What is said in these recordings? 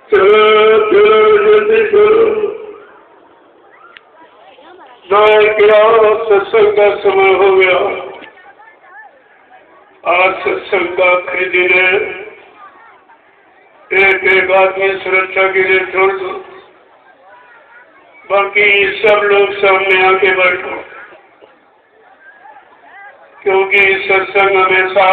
चलो चलो जल्दी करो, क्या सत्संग का समय हो गया। आज सत्संग का आखिरी दिन है। एक एक आदमी सुरक्षा के लिए छोड़ दो, बाकी सब लोग सामने आके बैठो, क्योंकि सत्संग हमेशा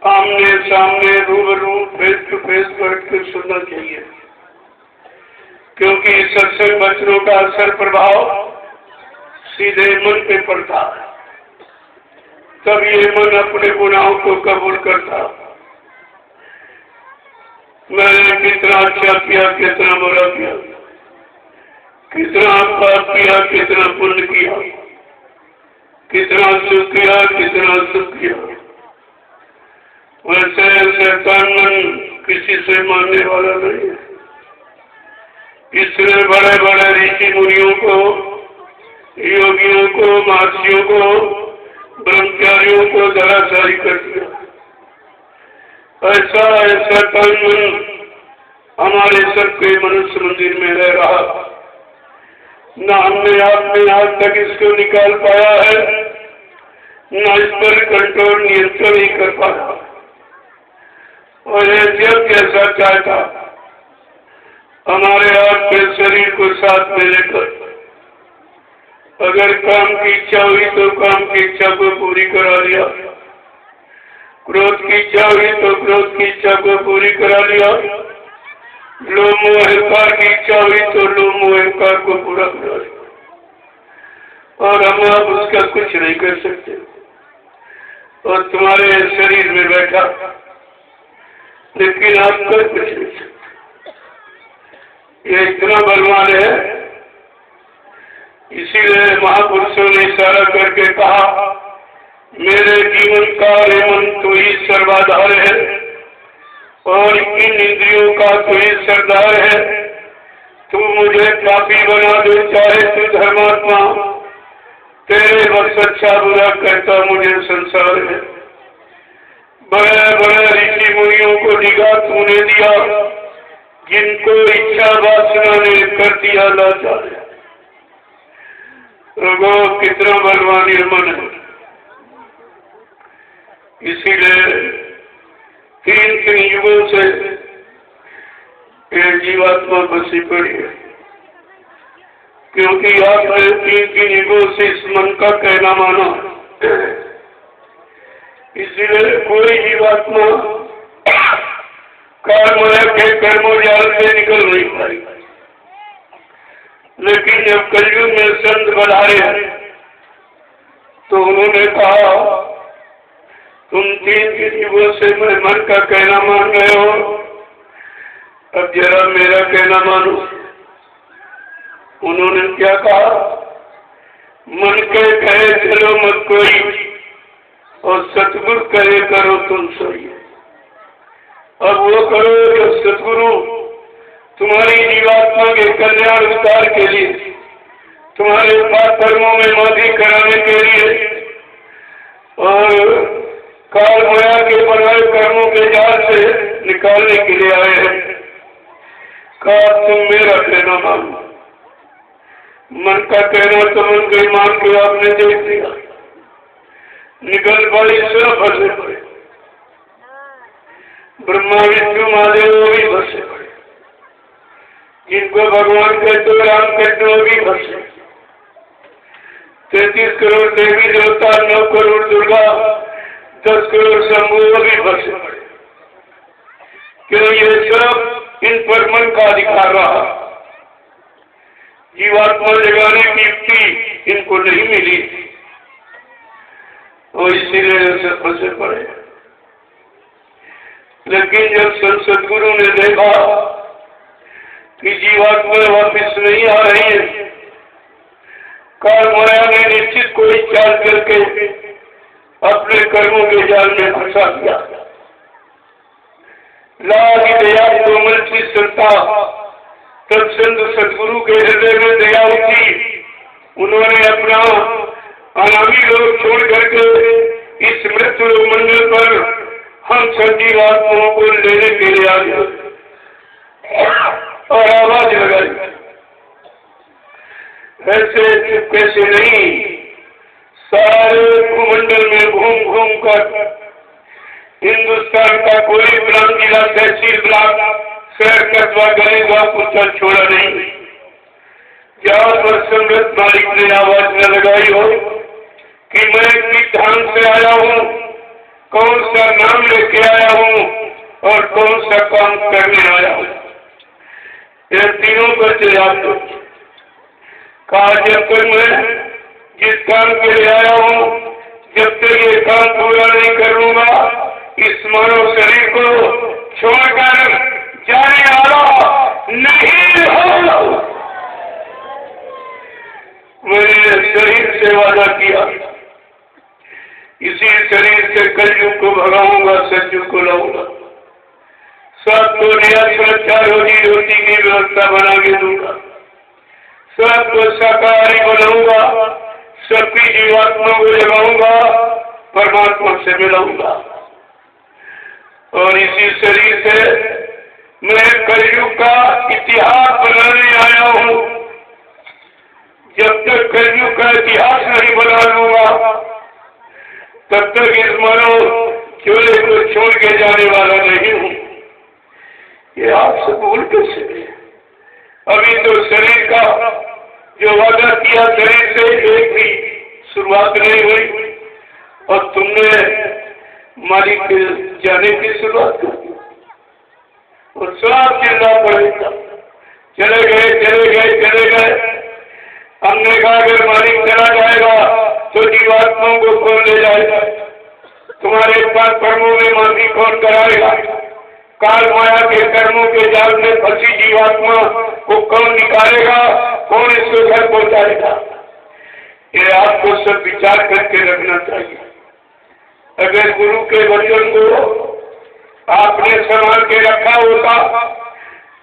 आमने सामने रूबरू फेस टू फेस बैठ कर सुनना चाहिए, क्योंकि सत्संग वचनों का असर प्रभाव सीधे मन पे पड़ता है। तब ये मन अपने गुनाहों को कबूल करता। मैंने कितना अच्छा किया, कितना बुरा किया, कितना पाप किया, कितना पुण्य किया, कितना सुख किया, कितना सुख किया। वैसे शैतान मन किसी से मानने वाला नहीं है। इसने बड़े बड़े ऋषि मुनियों को, योगियों को, महर्षियों को, ब्रह्मचारियों को धराशायी कर दिया। ऐसा ऐसा मन हमारे सबके मनुष्य मंदिर में रह रहा, न हमने आपने आज तक इसको निकाल पाया है, न इस पर कंट्रोल नियंत्रण नहीं कर पाया। और जब जैसा चाहता हमारे आपके शरीर को साथ में लेकर अगर काम की इच्छा हुई तो काम की इच्छा को पूरी करा लिया, क्रोध की इच्छा हुई तो क्रोध की इच्छा को पूरी करा लिया, लोभ मोह अहंकार की इच्छा हुई तो लोभ मोह अहंकार को पूरा करा लिया। और हम आप उसका कुछ नहीं कर सकते। और तुम्हारे शरीर में बैठा, लेकिन आप कर कुछ नहीं सकते। ये इतना बलवान है। इसीलिए महापुरुषों ने इशारा करके कहा, मेरे जीवन का रेमन तो ही सर्वाधार है और इन इंद्रियों का तो ही सरदार है। तू मुझे पापी बना दे चाहे तू धर्मात्मा, तेरे बस अच्छा बुरा कहता मुझे संसार है। बड़े बड़े ऋषि मुनियों को निगाह तूने दिया, जिनको इच्छा वासना ने कर दिया लाचार। कितना बलवानी मन है। इसीलिए तीन युगों से ये जीवात्मा बसी पड़ी है, क्योंकि आपने तीन युगों से इस मन का कहना माना। इसीलिए कोई जीवात्मा कर्मों के कर्मोजाल से निकल नहीं पाई। लेकिन जब कलयुग में संत बढ़ाए तो उन्होंने कहा, तुम तीन युगों से मैं मन का कहना मान रहे हो, अब जरा मेरा कहना मानो। उन्होंने क्या कहा, मन के कहे चलो मत कोई, और सतगुरु कहे करो तुम सोई। अब वो करो जो सतगुरु तुम्हारी जीवात्मा के कल्याण विचार के लिए, तुम्हारे पाप कर्मों में माफी कराने के लिए और काल माया के बनाए कर्मों के जाल से निकालने के लिए आए हैं। कहा तुम मेरा कहना मानो। मन का कहना तो मन के मान के आपने देख दिया, निकल पड़ी सब फंसे पड़े। ब्रह्मा विष्णु महादेव भी फंसे पड़े, जिनको भगवान कहते हो राम कहते हो भी फंसे। 33 करोड़ देवी देवता, 9 करोड़ दुर्गा, 10 करोड़ शंभु भी फंसे पड़े। क्यों? ये सब इन पर मन का अधिकार रहा। जीवात्मा जगाने की युक्ति इनको नहीं मिली और इसीलिए सब फंसे पड़े। लेकिन जब सदगुरु ने देखा कि जीवात्मा वापिस नहीं आ रही है, काल माया ने निश्चित कोई चाल करके अपने कर्मों के जाल में फंसा दिया। लाल दया कोमल की संता, तब संत सदगुरु के हृदय में दया उठी। उन्होंने अपना अनामी लोग छोड़ करके इस मृत्यु मंडल पर हम सब जीवात्माओं को लेने के लिए आ गए। ऐसे चुपके से नहीं, सारे भूमंडल में घूम घूम कर हिंदुस्तान का कोई ब्लॉक, जिला, तहसील ब्लॉक, शहर, कस्बा, गली, गांव कुछ छोड़ा नहीं। जहां पर समृद्ध मालिक ने आवाज न लगाई हो कि मैं किस धाम से आया हूँ, कौन सा नाम लेके आया हूँ और कौन सा काम करने आया हूँ, ये तीनों पर जवाब दो। कहा जब तक मैं जिस काम के लिए आया हूँ, जब तक ये काम पूरा नहीं करूंगा, इस मानव शरीर को छोड़कर जाने वाला नहीं हो। मैंने शरीर से वादा किया, इसी शरीर से कलयुग को भगाऊंगा, सतयुग को लाऊंगा, सबको नया सुरक्षा, रोजी रोटी की व्यवस्था बना के दूंगा, सबको शाकाहारी बनाऊंगा, सबकी जीवात्मा को जगाऊंगा, परमात्मा से मिलाऊंगा। और इसी शरीर से मैं कलयुग का इतिहास बनाने आया हूँ। जब तक कलयुग का इतिहास नहीं बना लूंगा, तब तक इस मानव चोले को छोड़ के जाने वाला नहीं हूँ। ये आपसे भूल कैसे गए? अभी तो शरीर का जो वादा किया, शरीर से एक भी शुरुआत नहीं हुई और तुमने मालिक के जाने की शुरुआत कर दी और सब चिल्ला पड़ेगा, चले गए चले गए चले गए। हमने कहा अगर मालिक चला जाएगा तो जीवात्माओं को कौन ले जाएगा? तुम्हारे पास कर्मों में माफी कौन कराएगा? काल माया के कर्मों के जाल में फंसी जीवात्मा को कौन निकालेगा? कौन इसको घर पहुंचाएगा? ये आपको सब विचार करके रखना चाहिए। अगर गुरु के वचन को आपने संभाल के रखा होता,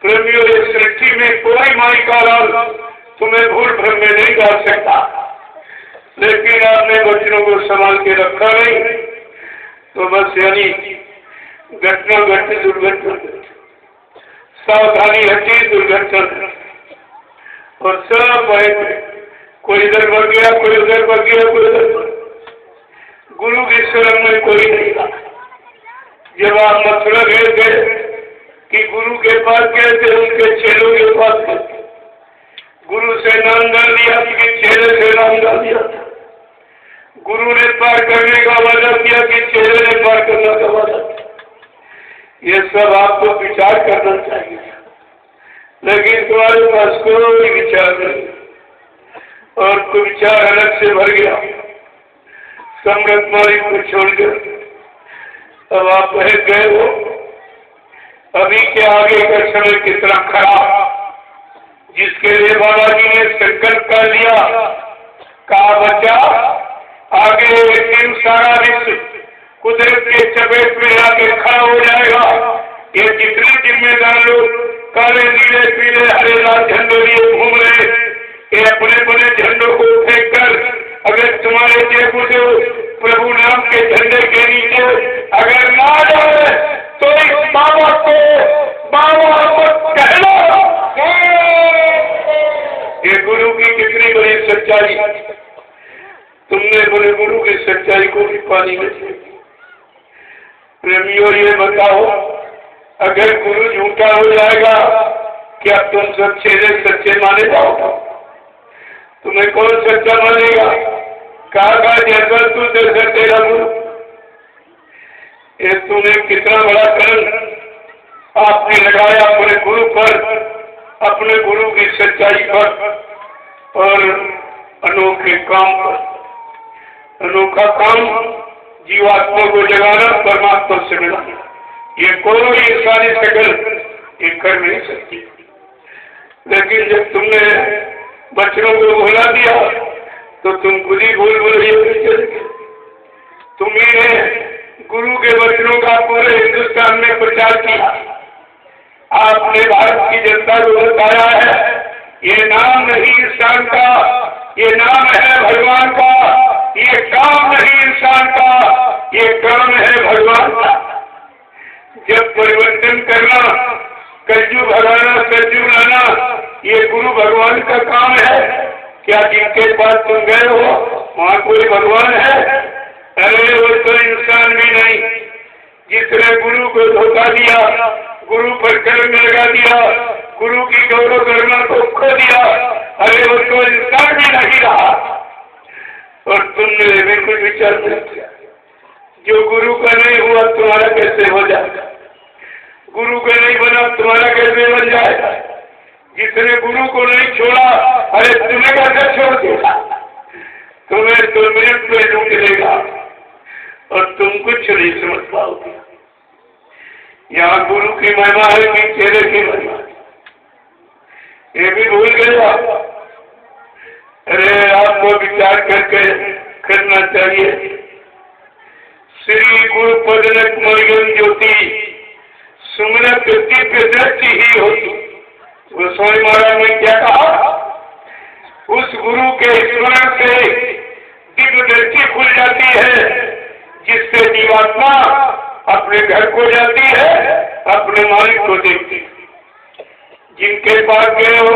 प्रेमियों, इस सृष्टि में कोई माई का लाल तुम्हें भूल भ्रम में नहीं डाल सकता, लेकिन आपने वचनों को संभाल के रखा नहीं, तो बस यानी घटना घटी, दुर्घटना, सावधानी हटी, दुर्घटना, और सब भाई कोई इधर बढ़ गया, कोई उधर बढ़ गया, कोई उधर। गुरु की शरण में कोई नहीं था। जब आप मथुरा गए थे कि गुरु के पास गए थे, उनके चेलों के पास गए, गुरु से नाम डाल दिया कि चेले से नाम डाल दिया था। गुरु ने पार करने का वादा किया कि चेले ने पार करने का वादा किया। ये सब आपको विचार करना चाहिए, लेकिन तुम्हारे पास कोई विचार नहीं और कोई विचार अलग से भर गया, समृद्ध मालिक को छोड़कर अब आप बह गए हो। अभी के आगे का समय कितना खराब, जिसके लिए बाबा जी ने संकल्प कर लिया, कहा बच्चा आगे दिन सारा विश्व कुदरत के चपेट में आके खड़ा हो जाएगा। ये जितने जिम्मेदार लोग काले नीले पीले हरे लाल झंडे लिए घूम रहे, ये अपने अपने झंडों को फेंक कर अगर तुम्हारे जेबों से प्रभु नाम के झंडे के नीचे अगर ना जाए तो इस बाबा को कहना। ये गुरु की कितनी बड़ी सच्चाई, तुमने बड़े गुरु की सच्चाई को भी पानी में से। प्रेमियों, ये बताओ अगर गुरु झूठा हो जाएगा, क्या तुम सब चेले सच्चे माने जाओगे? तुम्हें कौन सच्चा मानेगा? कहा जैसा तू जैसा तेरा गुरु। ये तूने कितना बड़ा कर्म आपने लगाया अपने गुरु पर, अपने गुरु की सच्चाई पर और अनोखे काम पर। अनोखा काम जीवात्मा को जगाना, परमात्मा से मिलाना, ये कोई इंसानी शकल ये कर नहीं सकती। लेकिन जब तुमने बच्चों को भुला दिया तो तुम खुद ही भूल रही हो। तुम्ही ने गुरु के वचनों का पूरे हिंदुस्तान में प्रचार किया। आपने भारत की जनता को बताया है ये नाम नहीं इंसान का, ये नाम है भगवान का, ये काम नहीं इंसान का, ये काम है भगवान का। जब परिवर्तन करना, कलयुग भगाना, सतयुग लाना, ये गुरु भगवान का काम है। क्या जिनके पास तुम गए हो वहाँ कोई भगवान है? अरे वो तो इंसान भी नहीं। जिसने गुरु को धोखा दिया, गुरु पर कर्म लगा दिया, गुरु की गौरव गरिमा को खो दिया, अरे वो तो इंसान भी नहीं रहा। और तुमने भी कुछ विचार नहीं किया। जो गुरु का नहीं हुआ तुम्हारा कैसे हो जाएगा? गुरु का नहीं बना तुम्हारा कैसे बन जाएगा? जिसने गुरु को नहीं छोड़ा, अरे तुम्हें कैसे छोड़ देगा? तुम्हें तो मृत्यु में लूट लेगा और तुम कुछ नहीं समझ पाओगे। यहाँ गुरु की महिमा है कि चेहरे की महिमा? ये भी भूल गए आप। अरे आपको विचार करके करना चाहिए। श्री गुरु पदनक मरियम ज्योति सुमरत दिव्य दृष्टि ही होती। गोस्वामी महाराज ने क्या कहा? उस गुरु के स्मरण से दिव्य दृष्टि खुल जाती है, जिससे जीवात्मा अपने घर को जाती है, अपने मालिक को देखती है। जिनके पास गए हो,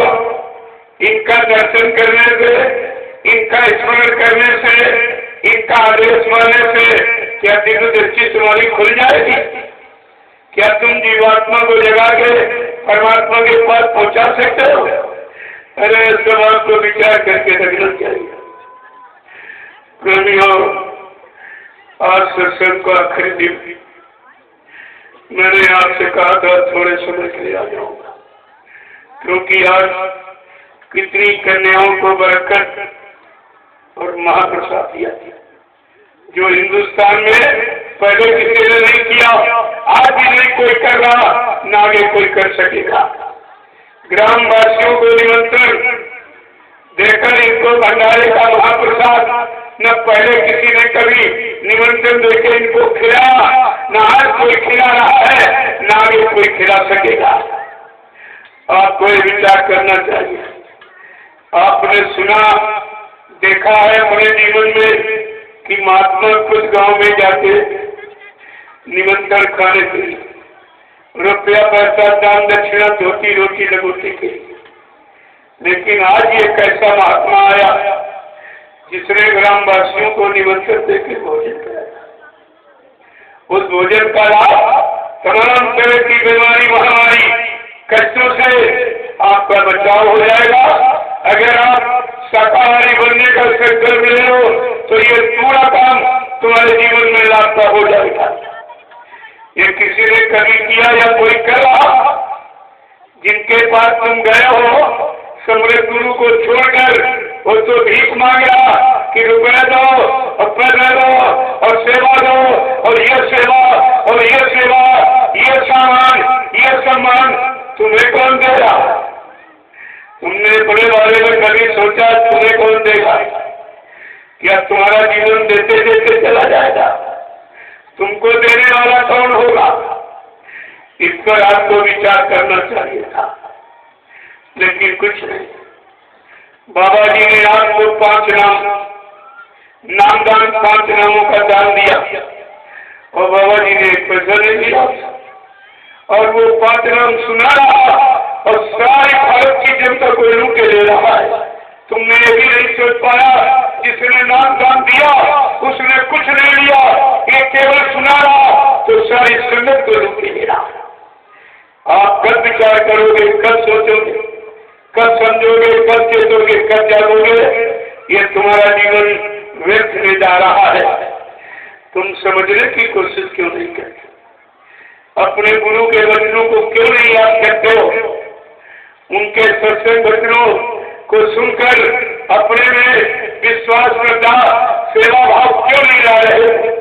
इनका दर्शन करने से, इनका स्मरण करने से, इनका आदेश मानने से क्या दिव्य दृष्टि तुम्हारी खुल जाएगी? क्या तुम जीवात्मा को जगा के परमात्मा के पास पहुंचा सकते हो? अरे सब आपको विचार करके रखना चाहिए। प्रेमियों, आज सत्संग को आखिरी दिन मैंने आपसे कहा था थोड़े समय के लिए आ जाऊंगा, क्योंकि आज कितनी कन्याओं को बरकत और महाप्रसाद दिया गया, जो हिंदुस्तान में पहले किसी ने नहीं किया, आज भी नहीं कोई कर रहा, न आगे कोई कर सकेगा। ग्रामवासियों को निमंत्रण देकर इनको भंडारे का महाप्रसाद न पहले किसी ने कभी निमंत्रण देकर इनको खिलाया, न आज कोई खिला रहा है, न आगे कोई खिला सकेगा। आपको ये विचार करना चाहिए। आपने सुना देखा है अपने जीवन में कि महात्मा कुछ गांव में जाके निमंत्रण खाने के लिए रुपया पैसा दान दक्षिणा धोती रोटी लगोटी के लिए, लेकिन आज ये कैसा महात्मा आया जिसने ग्रामवासियों को निमंत्रण देकर भोजन कराया। उस भोजन का लाभ तमाम तरह की बीमारी महामारी कष्टों से आपका बचाव हो जाएगा। अगर आप शाकाहारी बनने का संकल्प ले लो तो ये पूरा काम तुम्हारे जीवन में लाभ का हो जाएगा। ये किसी ने कभी किया या कोई कर रहा? जिनके पास तुम गए हो समृद्ध गुरु को छोड़कर, वो तो भीख मांग रहा कि रुपये दो और पैसे दो और सेवा दो और ये सेवा और ये सेवा, ये सामान, ये सम्मान तुम्हें कौन देगा? तुमने बड़े बारे में कभी सोचा तुम्हें कौन देगा? क्या तुम्हारा जीवन देते देते चला जाएगा? तुमको देने वाला कौन होगा? इस पर आपको विचार करना चाहिए था, लेकिन कुछ नहीं। बाबा जी ने आपको 5 नामदान 5 नामों का दान दिया और बाबा जी ने एक पैसा नहीं दिया और वो 5 नाम सुना रहा और सारी भारत की जनता को लूटे ले रहा है। तुमने ये भी नहीं सोच पाया जिसने नाम दान दिया उसने कुछ नहीं लिया, ये केवल सुना रहा तो सारी संगत को लूटे ले रहा। आप कब विचार करोगे, कब सोचोगे, कब समझोगे, कब चेतोगे, कब जागोगे? ये तुम्हारा जीवन व्यर्थ में जा रहा है। तुम समझने की कोशिश क्यों नहीं करते? अपने गुरु के वचनों को क्यों नहीं याद करते हो? उनके सत्संग वचनों को सुनकर अपने में विश्वास श्रद्धा सेवा भाव क्यों नहीं ला रहे?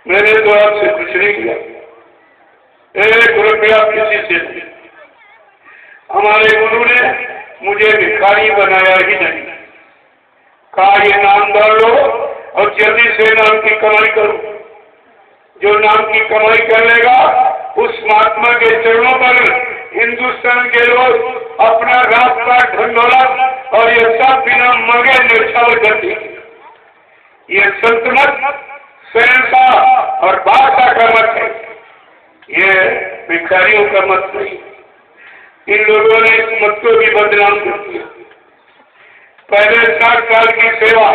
मैंने तो आपसे कुछ नहीं किया, 1 रुपया किसी से नहीं। हमारे गुरु ने मुझे भिखारी बनाया ही नहीं। कहा ये नाम डाल लो और जल्दी से नाम की कमाई करो। जो नाम की कमाई कर लेगा उस महात्मा के चरणों पर हिंदुस्तान के लोग अपना रास्ता ढंढोलत और ये सब बिना मांगे न्यौछावर कर देंगे। ये सल्तनत शहंशाह और बादशाह का मत है, ये भिखारियों का मत नहीं। इन लोगों ने इस मत को भी बदनाम कर दिया। पहले 60 साल की सेवा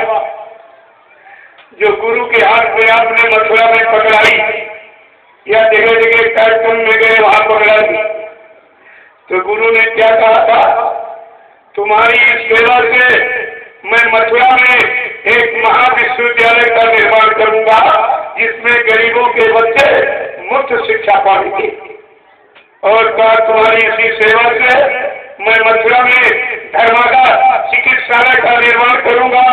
जो गुरु के हाथ में आपने मथुरा में पकड़ाई या जगह जगह कार्यक्रम में गए वहां पकड़ाई, तो गुरु ने क्या कहा था? तुम्हारी सेवा से मैं मथुरा में एक महाविश्वविद्यालय का निर्माण करूंगा जिसमें गरीबों के बच्चे मुफ्त शिक्षा पाएंगे। और कहा तुम्हारी इसी सेवा से मैं मथुरा में धर्मादा चिकित्सालय का निर्माण करूंगा।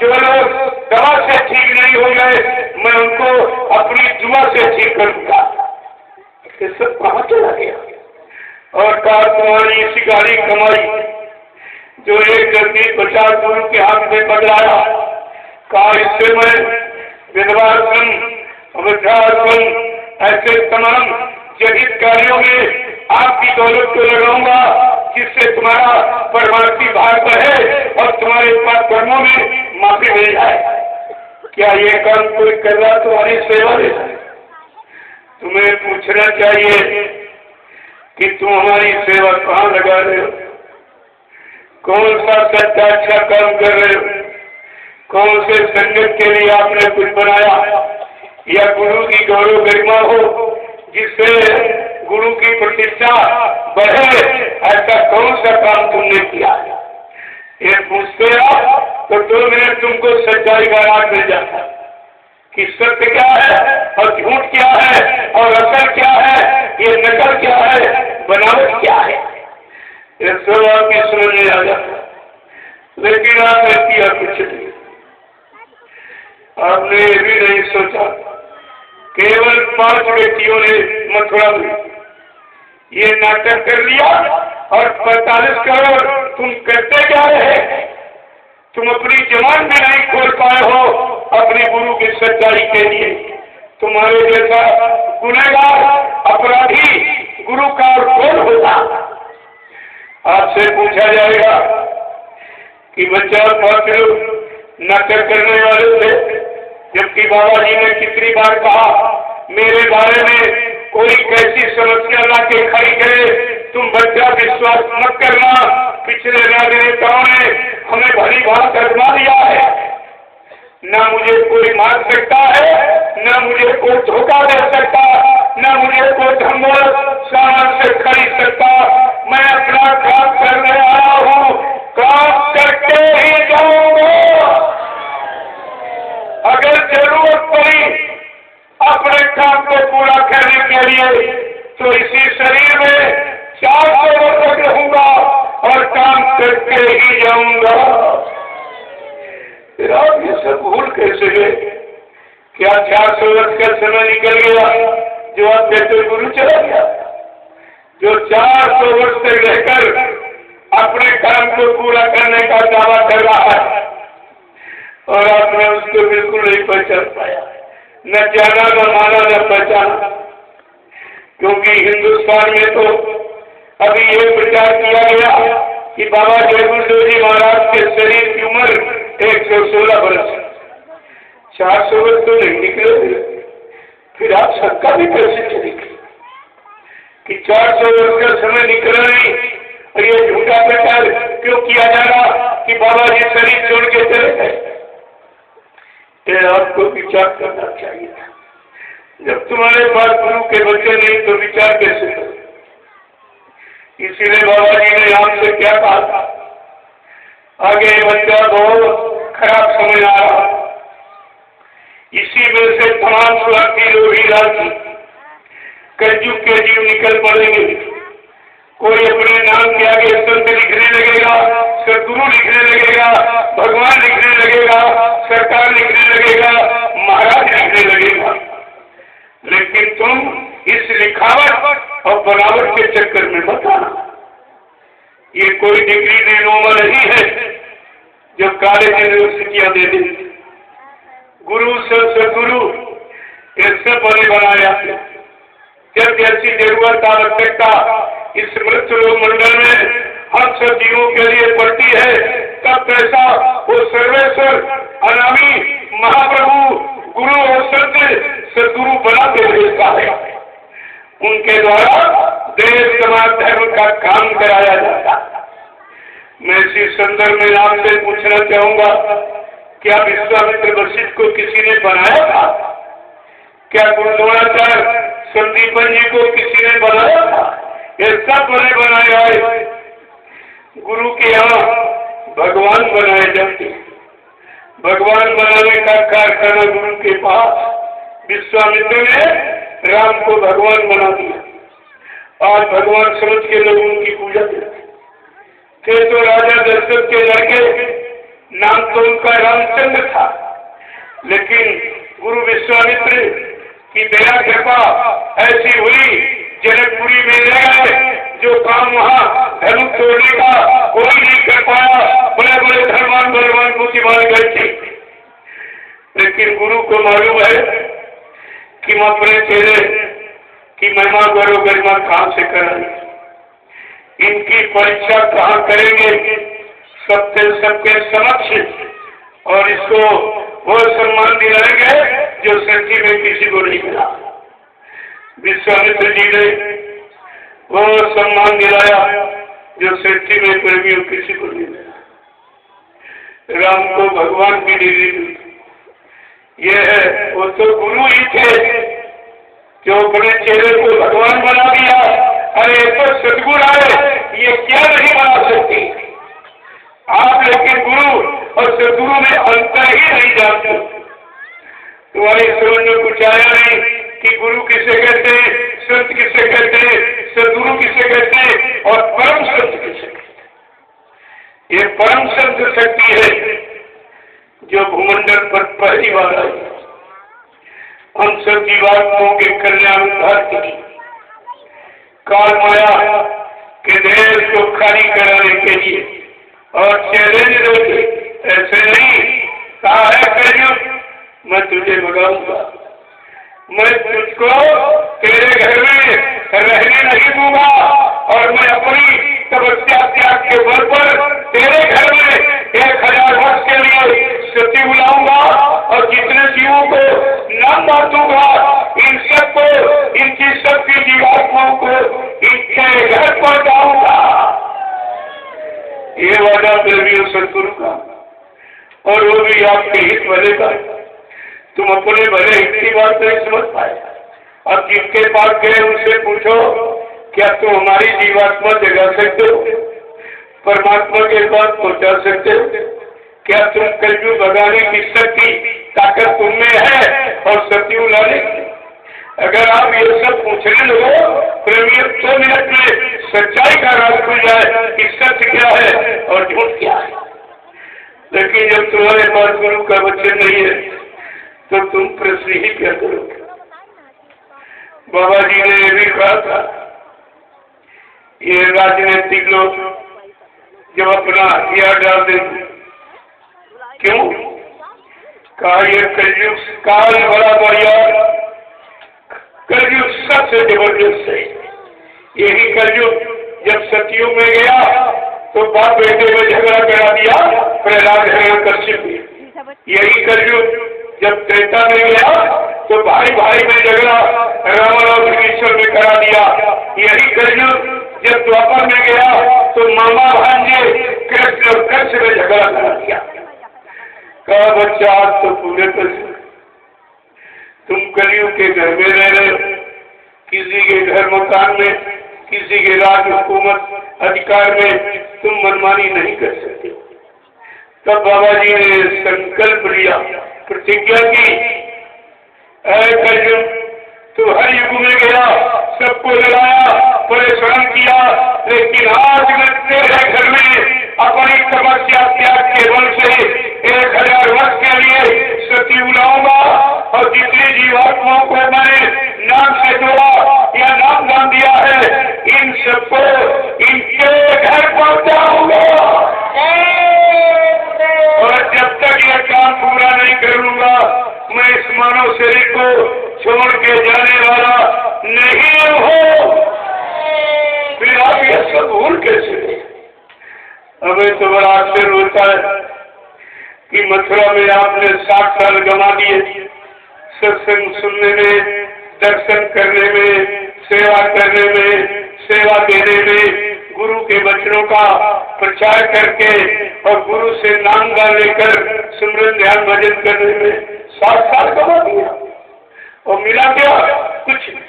जो लोग दवा से ठीक नहीं हो गए मैं उनको अपनी दुआ से ठीक करूंगा। ये सब कहाँ चला गया? और कहा तुम्हारी इसी गाड़ी कमाई जो एक गद्दी 50 गुरु के हाथ में पकड़ाया, कहा इससे मैं विधवाश्रम वृद्धाश्रम ऐसे तमाम जहित कार्यों में आपकी दौलत को लगाऊंगा जिससे तुम्हारा परमार्थी भाग बढ़े और तुम्हारे पाप कर्मों में माफी मिल जाए। क्या ये काम कोई कर रहा तुम्हारी सेवा में? तुम्हें पूछना चाहिए कि तुम हमारी सेवा कहाँ लगा रहे हो, कौन सा सच्चा अच्छा काम कर रहे हो, कौन से संगत के लिए आपने कुछ बनाया या गुरु की गौरव गरिमा हो जिससे गुरु की प्रतिष्ठा बढ़े, ऐसा कौन सा काम तुमने किया? ये पूछते आप तो 2 मिनट तुमको सच्चाई का राज मिल जाता कि सत्य क्या है और झूठ क्या है और असल क्या है, ये नकल क्या है, बनावट क्या है, ये सब आपकी समझ में आ जाता। लेकिन आपने किया कुछ नहीं। आपने ये भी नहीं सोचा केवल 5 व्यक्तियों ने मथुरा में ये नाटक कर लिया और 45 करोड़ तुम करते क्या रहे? तुम अपनी जबान भी नहीं खोल पाए हो अपने गुरु की सच्चाई के लिए। तुम्हारे जैसा गुनहगार अपराधी गुरु का और कौन होता? आपसे पूछा जाएगा कि बच्चा 5 लोग नाटक करने वाले थे, जबकि बाबा जी ने कितनी बार कहा मेरे बारे में कोई कैसी समस्या ला के खड़ी करे तुम बच्चा विश्वास मत करना। पिछले राजनेताओं ने हमें भली भांति आजमा दिया है, न मुझे कोई मार सकता है, न मुझे कोई धोखा दे सकता, न मुझे कोई धमोल सामान से खरीद सकता। मैं अपना काम करने आया हूँ, काम करके ही जाऊंगा। अगर जरूरत पड़ी अपने काम को पूरा करने के लिए तो इसी शरीर में 400 वर्ष तक रहूंगा और काम करके ही जाऊंगा। फिर आप ये सब भूल कैसे गए? क्या 400 वर्ष का समय निकल गया जो आप कहते गुरु चला गया? जो 400 वर्ष तक रहकर अपने काम को पूरा करने का दावा कर रहा है और आपने उसको बिल्कुल नहीं पहचान पाया, न जाना न माना न पहचाना। क्योंकि हिंदुस्तान में तो अभी ये प्रचार किया गया कि बाबा जयगुरुदेव जी महाराज के शरीर की उम्र 116 वर्ष, 400 वर्ष तो नहीं निकले। फिर आप सबका भी कैसे चलेगी कि 400 वर्ष का समय निकला नहीं? और ये झूठा प्रचार क्यों किया जा रहा कि बाबा जी शरीर छोड़ के चले गए? आपको विचार करना चाहिए। जब तुम्हारे पास गुरु के बच्चे नहीं तो विचार कैसे करो? इसीलिए बाबा जी ने आपसे क्या कहा था, आगे बच्चा बहुत खराब समय आ रहा, इसी में से तमाम स्वार्थी लोभी लालची कलयुग के जीव निकल पड़ेंगे। कोई अपने नाम के आगे संत लिखने लगेगा, सदगुरु लिखने लगेगा, भगवान लिखने लगेगा, सरकार लिखने लगेगा, महाराज लिखने लगेगा। लेकिन तुम इस लिखावट और बनावट के चक्कर में मत आना। ये कोई डिग्री डिप्लोमा नहीं है जो कॉलेज यूनिवर्सिटियां दे दी। गुरु सदगुरु ये सब बने बनाए जाते। जब जैसी जरूरत आवश्यकता इस मृत्यु मंडल में हम सब जीवों के लिए पड़ती है, तब कैसा वो सर्वेश्वर अनामी महाप्रभु गुरु और सदगुरु बनाते भेजता है। उनके द्वारा देश समाज धर्म का काम कराया जाता। मैं इसी संदर्भ में आपसे पूछना चाहूंगा, क्या विश्वामित्र वशिष्ठ को किसी ने बनाया था? क्या गुरुद्रोणाचार्य संदीपन जी को किसी ने बनाया था? ये सब बने बनाए आए। गुरु के यहाँ भगवान बनाए जाते हैं। भगवान बनाने का कारखाना गुरु के पास। विश्वामित्र ने राम को भगवान बना दिया। आज भगवान समझ के लोग उनकी पूजा करते थे। तो राजा दशरथ के लड़के, नाम तो उनका रामचंद्र था, लेकिन गुरु विश्वामित्र की दया कृपा ऐसी हुई, जनकपुरी में रह गए। जो काम वहाँ धर्म तोड़ने का कोई नहीं कर पाया। बड़े बड़े धर्मवान बलवान बुद्धिमान गए थे, लेकिन गुरु को मालूम है कि मैं अपने चेहरे की महिमा गौरव गरिमा कहाँ से कराई, इनकी परीक्षा कहाँ करेंगे सबके समक्ष, और इसको वो सम्मान दिलाएंगे जो सृष्टि में किसी को नहीं मिला। विश्वामित्र जी ने वो सम्मान दिलाया जो सृष्टि में प्रेमियों किसी को नहीं मिला। राम को भगवान की डिग्री मिली। ये है, वो तो गुरु ही थे जो अपने चेहरे को भगवान बना दिया। अरे तो सदगुरु आए, ये क्या नहीं बना सकती आप, लेकिन गुरु और सदगुरु में अंतर ही नहीं जानते। तुम्हारी समझ में कुछ आया नहीं कि गुरु किसे कहते हैं, संत किसे कहते हैं, सदगुरु किसे कहते हैं और परम संत किसे कहते हैं। ये परम संत शक्ति है जो भूमंडल पर पहली बार आई, हम सब जीवात्माओं के कल्याण उद्धार के लिए, काल माया के देश को खाली कराने के लिए और चैलेंज देते। ऐसे नहीं कहा है कलयुग मैं तुझे भगाऊंगा, मैं तुझको तेरे घर में रहने नहीं दूंगा, और मैं अपनी तपस्या त्याग के बल पर तेरे घर में 1000 वर्ष के लिए सती बुलाऊंगा, और जितने जीवों को नाम बांटूंगा, इन सबको, इनकी सबकी जीवात्माओं को इनके घर पर जाऊंगा। ये वादा देवियों सदगुरु का, और वो भी आपके हित भले का। तुम अपने भले हित की बात नहीं समझ पाए। अब जिनके पास गए उनसे पूछो, क्या तुम हमारी जीवात्मा जगा सकते हो, परमात्मा के पास पहुंचा सकते हो? क्या तुम कलयुग भगाने की शक्ति ताकत तुम में है और सत्यु लाने की? अगर आप ये सब पूछने लगो, प्रेमी 2 मिनट में सच्चाई का राज खुल जाए कि सत्य क्या है और झूठ क्या है। लेकिन जब तुम्हारे पास गुरु का वचन नहीं है तो तुम प्रश्न ही क्या करोगे? बाबा जी ने ये भी कहा था, ये राजनीतिक लोग जब अपना हथियार डाल देंगे, क्यों? कहा ये कलयुग काल बड़ा बढ़िया, कलयुग सबसे जबरदस्त है। यही कलयुग जब सतयुग में गया तो बाप बेटे में झगड़ा करा दिया प्रहलाद हिरण्यकश्यप ने। यही कलयुग जब त्रेता में गया तो भाई भाई में झगड़ा रावण और विभीषण में करा दिया। यही कलयुग जब द्वापर में गया तो मामा भांजे कृष्ण और कंस में झगड़ा करा दिया। कहा बच्चा आज तो पूरे तुम कलयुग के घर में रह रहे हो, किसी के घर मकान में, किसी के राज हुकूमत अधिकार में तुम मनमानी नहीं कर सकते। तब बाबा जी ने संकल्प लिया, प्रतिज्ञा की, कलयुग तू हर युग में गया, सबको लड़ाया, परेशान किया, लेकिन आज मैं तेरे घर में अपनी तपस्या त्याग के बल से 1000 वर्ष के लिए सती बुलाऊंगा, और जितनी जीवात्माओं को मैंने नाम से जोड़ा या नाम दान दिया है, इन सबको इनके घर पहुंचाऊंगा। और जब तक यह काम पूरा नहीं करूंगा, मैं इस मानव शरीर को छोड़ के जाने वाला नहीं हूँ। फिर आप यह सब भूल कैसे? हमें तो बड़ा आश्चर्य होता है कि मथुरा में आपने 60 साल गंवा दिए, सत्संग सुनने में, दर्शन करने में, सेवा करने में, सेवा देने में, गुरु के वचनों का प्रचार करके और गुरु से नाम गा लेकर सिमरन ध्यान भजन करने में 60 साल गवा दिया और मिला क्या? कुछ नहीं।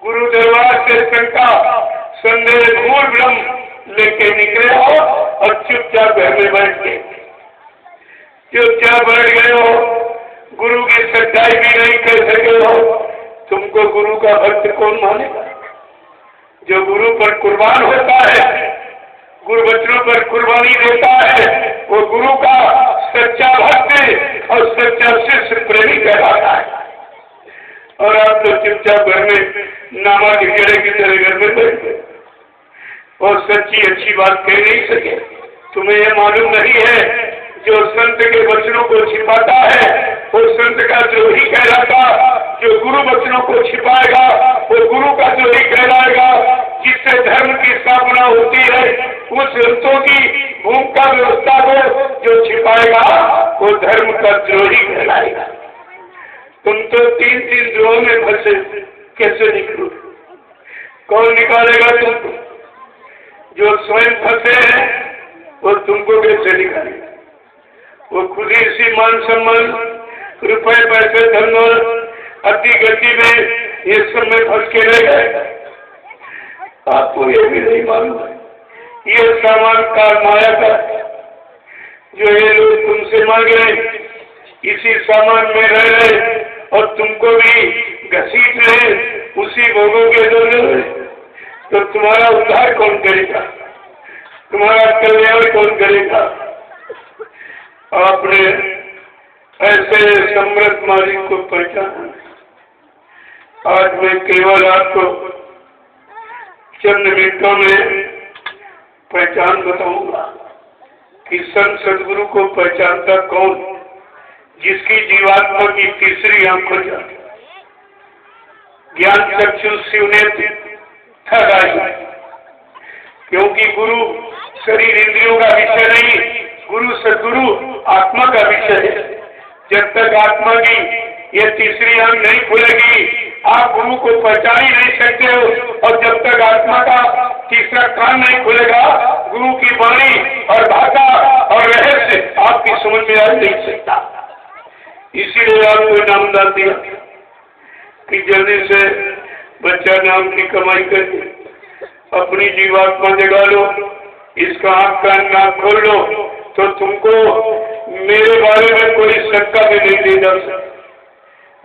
गुरु दरबार से शंका संदेह घूर ब्रह्म लेके निकले हो और चुपचाप घर में बैठ गए, चुपचाप बैठ गए हो, गुरु की सच्चाई भी नहीं कर सके हो। तुमको गुरु का भक्त कौन मानेगा? जो गुरु पर कुर्बान होता है, गुरु वचनों पर कुर्बानी देता है, वो गुरु का सच्चा भक्त और सच्चा शिष्य प्रेमी कहलाता है। और आप तो चुपचाप घर में नामा गिरे की तरह घर में बैठ गए और सच्ची अच्छी बात कह नहीं सके। तुम्हें यह मालूम नहीं है जो संत के वचनों को छिपाता है वो संत का द्रोही कहलाता, जो गुरु वचनों को छिपाएगा वो गुरु का द्रोही कहलाएगा। जिससे धर्म की स्थापना होती है उस संतों की भूमिका व्यवस्था को जो छिपाएगा वो धर्म का द्रोही कहलाएगा। तुम तो 3-3 द्रोह में फंसे, कैसे निकलो? कौन निकालेगा तुमको? जो स्वयं फंसे हैं वो तुमको कैसे निकालेगा? वो खुद ही इसी मान सम्मान, रुपए पैसे, धन अति गति में ये सब में फंस के रह गए। आपको ये भी नहीं मालूम है ये सामान का माया का जो ये लोग तुमसे मांग रहे, इसी सामान में रह रहे और तुमको भी घसीट रहे, उसी भोगों के दौरे। तो तुम्हारा उद्धार कौन करेगा? तुम्हारा कल्याण कौन करेगा? आपने ऐसे समृद्ध मालिक को पहचाना। आज मैं केवल आपको चंद मिनटों में पहचान बताऊंगा कि संत सदगुरु को पहचानता कौन? जिसकी जीवात्मा की तीसरी आंख हो जाती, ज्ञान चक्षु शिवनेत्र थर्ड आई। क्योंकि गुरु शरीर इंद्रियों का विषय नहीं, गुरु सदगुरु आत्मा का विषय है। जब तक आत्मा की यह तीसरी आंख नहीं खुलेगी आप गुरु को पहचान ही नहीं सकते हो। और जब तक आत्मा का तीसरा कान नहीं खुलेगा गुरु की वाणी और भाषा और रहस्य आपकी समझ में आ नहीं सकता। इसीलिए आपको नाम डाल दिया कि जल्दी से बच्चा नाम की कमाई करके अपनी जीवात्मा जगा लो, इसका आंख का नाक खोल लो तो तुमको मेरे बारे में कोई शंका भी नहीं दे जा सकता।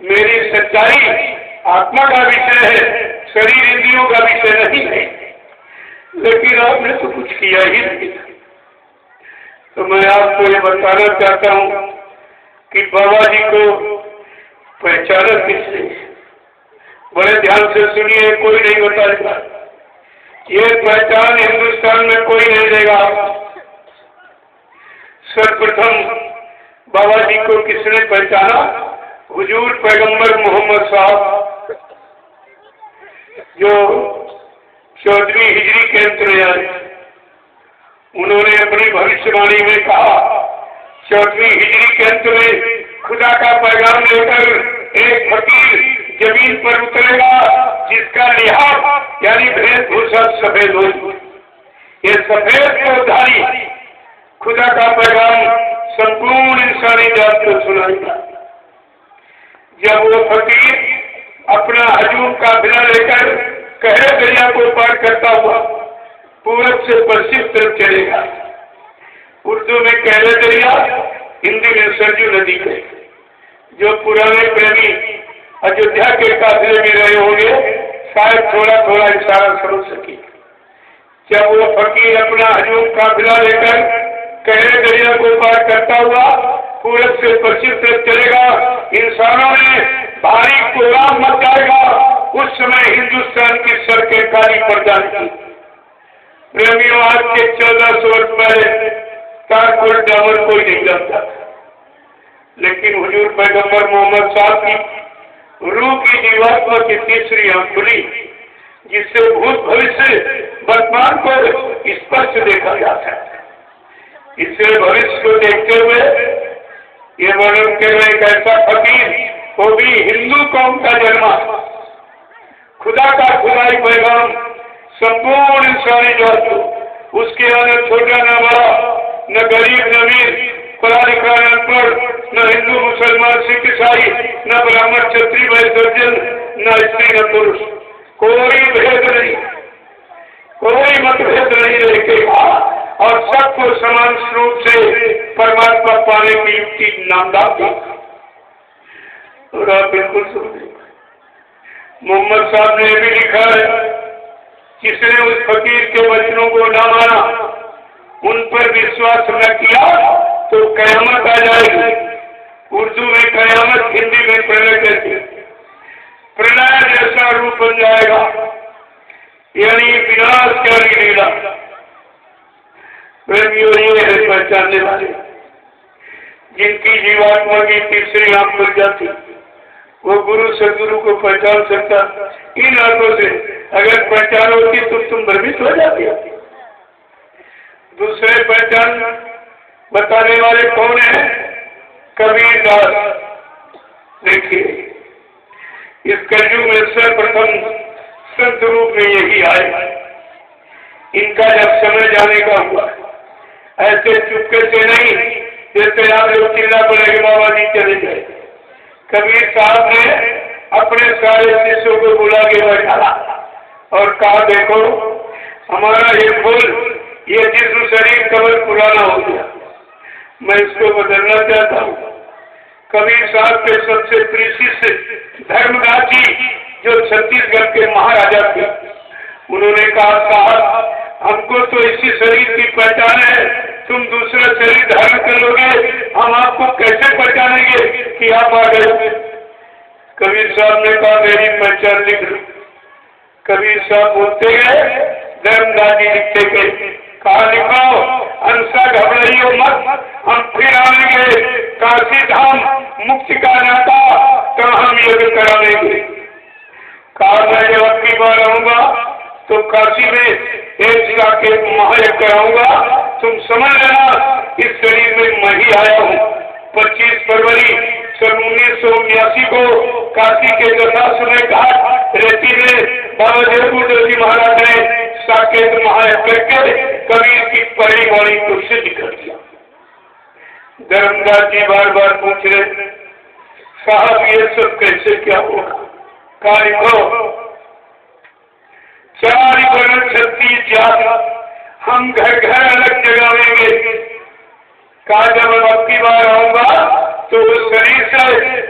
मेरी सच्चाई आत्मा का विषय है, शरीर इंद्रियों का विषय नहीं है। लेकिन आपने तो कुछ किया ही नहीं। तो मैं आपको ये बताना चाहता हूँ कि बाबा जी को पहचाना किसने? बड़े ध्यान से सुनिए, कोई नहीं बताएगा। ये पहचान हिंदुस्तान में कोई नहीं देगा। सर्वप्रथम बाबा जी को किसने पहचाना? हुजूर पैगंबर मोहम्मद साहब, जो 14वीं हिजरी के अंतर्गत आए। उन्होंने अपनी भविष्यवाणी में कहा 14वीं हिजरी के अंत में खुदा का पैगाम लेकर एक फकीर जमीन पर उतरेगा जिसका लिहाज यानी वेशभूषा सफेद हो। ये सफेद पोधारी खुदा का पैगाम संपूर्ण इंसानी जात को सुनाएगा। जब वो फकीर अपना हजूम काफिला लेकर कहरे दरिया को पार करता हुआ पूरब से पश्चिम तरफ चलेगा। उर्दू में कहरे दरिया, हिंदी में सरजू नदी के। जो पुराने प्रेमी अयोध्या के काफिले में रहे होंगे शायद थोड़ा थोड़ा इशारा समझ सके। जब वो फकीर अपना हजूम काफिला लेकर कहरे दरिया को पार करता हुआ पूरब से पश्चिम तरफ चलेगा, इंसानों में भारी कोहराम मच जाएगा। उस समय हिंदुस्तान की सड़कें काली पड़ जाएंगी। प्रेमियों, आज के 1400 वर्ष पहले तारपुर डामर कोई नहीं जानता, लेकिन हुजूर पैगंबर मोहम्मद साहब की रूह की जीवात्मा की तीसरी आंख खुली, जिससे भूत भविष्य वर्तमान को स्पष्ट देखा जाता है। इससे भविष्य को देखते हुए ये वर्णन के हुए एक ऐसा फकीर, वो भी हिंदू कौम का जन्मा, खुदा का खुदाई पैगाम संपूर्ण निशानी जो उसके यहाँ न छोटा न बड़ा, न गरीब न अमीर, पढ़ा लिखा न अनपढ़, न हिंदू मुसलमान सिख ईसाई, न ब्राह्मण क्षत्रिय वैश्य सज्जन, न स्त्री न पुरुष, कोई भेद नहीं, कोई मतभेद नहीं रखेगा और सबको समान रूप से परमात्मा पाने की युक्ति नामदार दी। और आप बिल्कुल समझे, मोहम्मद साहब ने भी लिखा है, जिसने उस फकीर के वचनों को न माना, उन पर विश्वास न किया तो कयामत आ जाएगी। उर्दू में कयामत, हिंदी में प्रलय कहते हैं। प्रलय जैसा रूप बन जाएगा, यानी विनाशकारी लीला। प्रेमियों, ये है पहचानने वाले जिनकी जीवात्मा की तीसरी आंख खुल जाती, वो गुरु सदगुरु को पहचान सकता। इन आंखों से अगर पहचान होती तो तुम भ्रमित हो जाती। दूसरे पहचान बताने वाले कौन है? कबीर दास। देखिए, इस कलयुग में सर्वप्रथम संत रूप में यही आए। इनका जब समय जाने का हुआ, ऐसे चुपके से नहीं जैसे आप लोग चिल्ला पड़ेगा बाबा जी चले गए। कबीर साहब ने अपने सारे शिष्यों को बुला के बैठाया और कहा, देखो हमारा ये फूल, ये जिस्म शरीर कमल पुराना हो गया, मैं इसको बदलना चाहता हूँ। कबीर साहब के सबसे प्रिय शिष्य धर्मदास जी, जो छत्तीसगढ़ के महाराजा थे, उन्होंने कहा, साहब हमको तो इसी शरीर की पहचान है, तुम दूसरा शरीर धारण कर लोगे, हम आपको कैसे पहचानेंगे कि आप आ गए? कबीर साहब ने कहा, मेरी पहचान लिख लो। कबीर साहब बोलते गए, धर्मदास जी लिखते गए। कहा, लिखो, अंसा घबराइयो मत, हम फिर आएंगे, काशी धाम मुक्ति का नाता तो हम यज्ञ कराएंगे। कहा, मैं जब अगली बार आऊंगा तो काशी में एक जाके महायज्ञ कराऊंगा, तुम समझ लेना इस शरीर में मैं ही आया हूँ। 25 फरवरी सन 1989 को काशी के दशाश्वमेध घाट रेती में बाबा जयपुर जी महाराज ने साकेत महायज्ञ करके कबीर की पहली वाणी को सिद्ध कर दिया। धर्मदास जी बार बार पूछ रहे, साहब ये सब कैसे क्या होगा? कहा, लिखो, 4 वर्ण 36 जात हम घर घर अलग जगावेंगे। कहा, जब मैं अब की बार आऊंगा तो उस शरीर से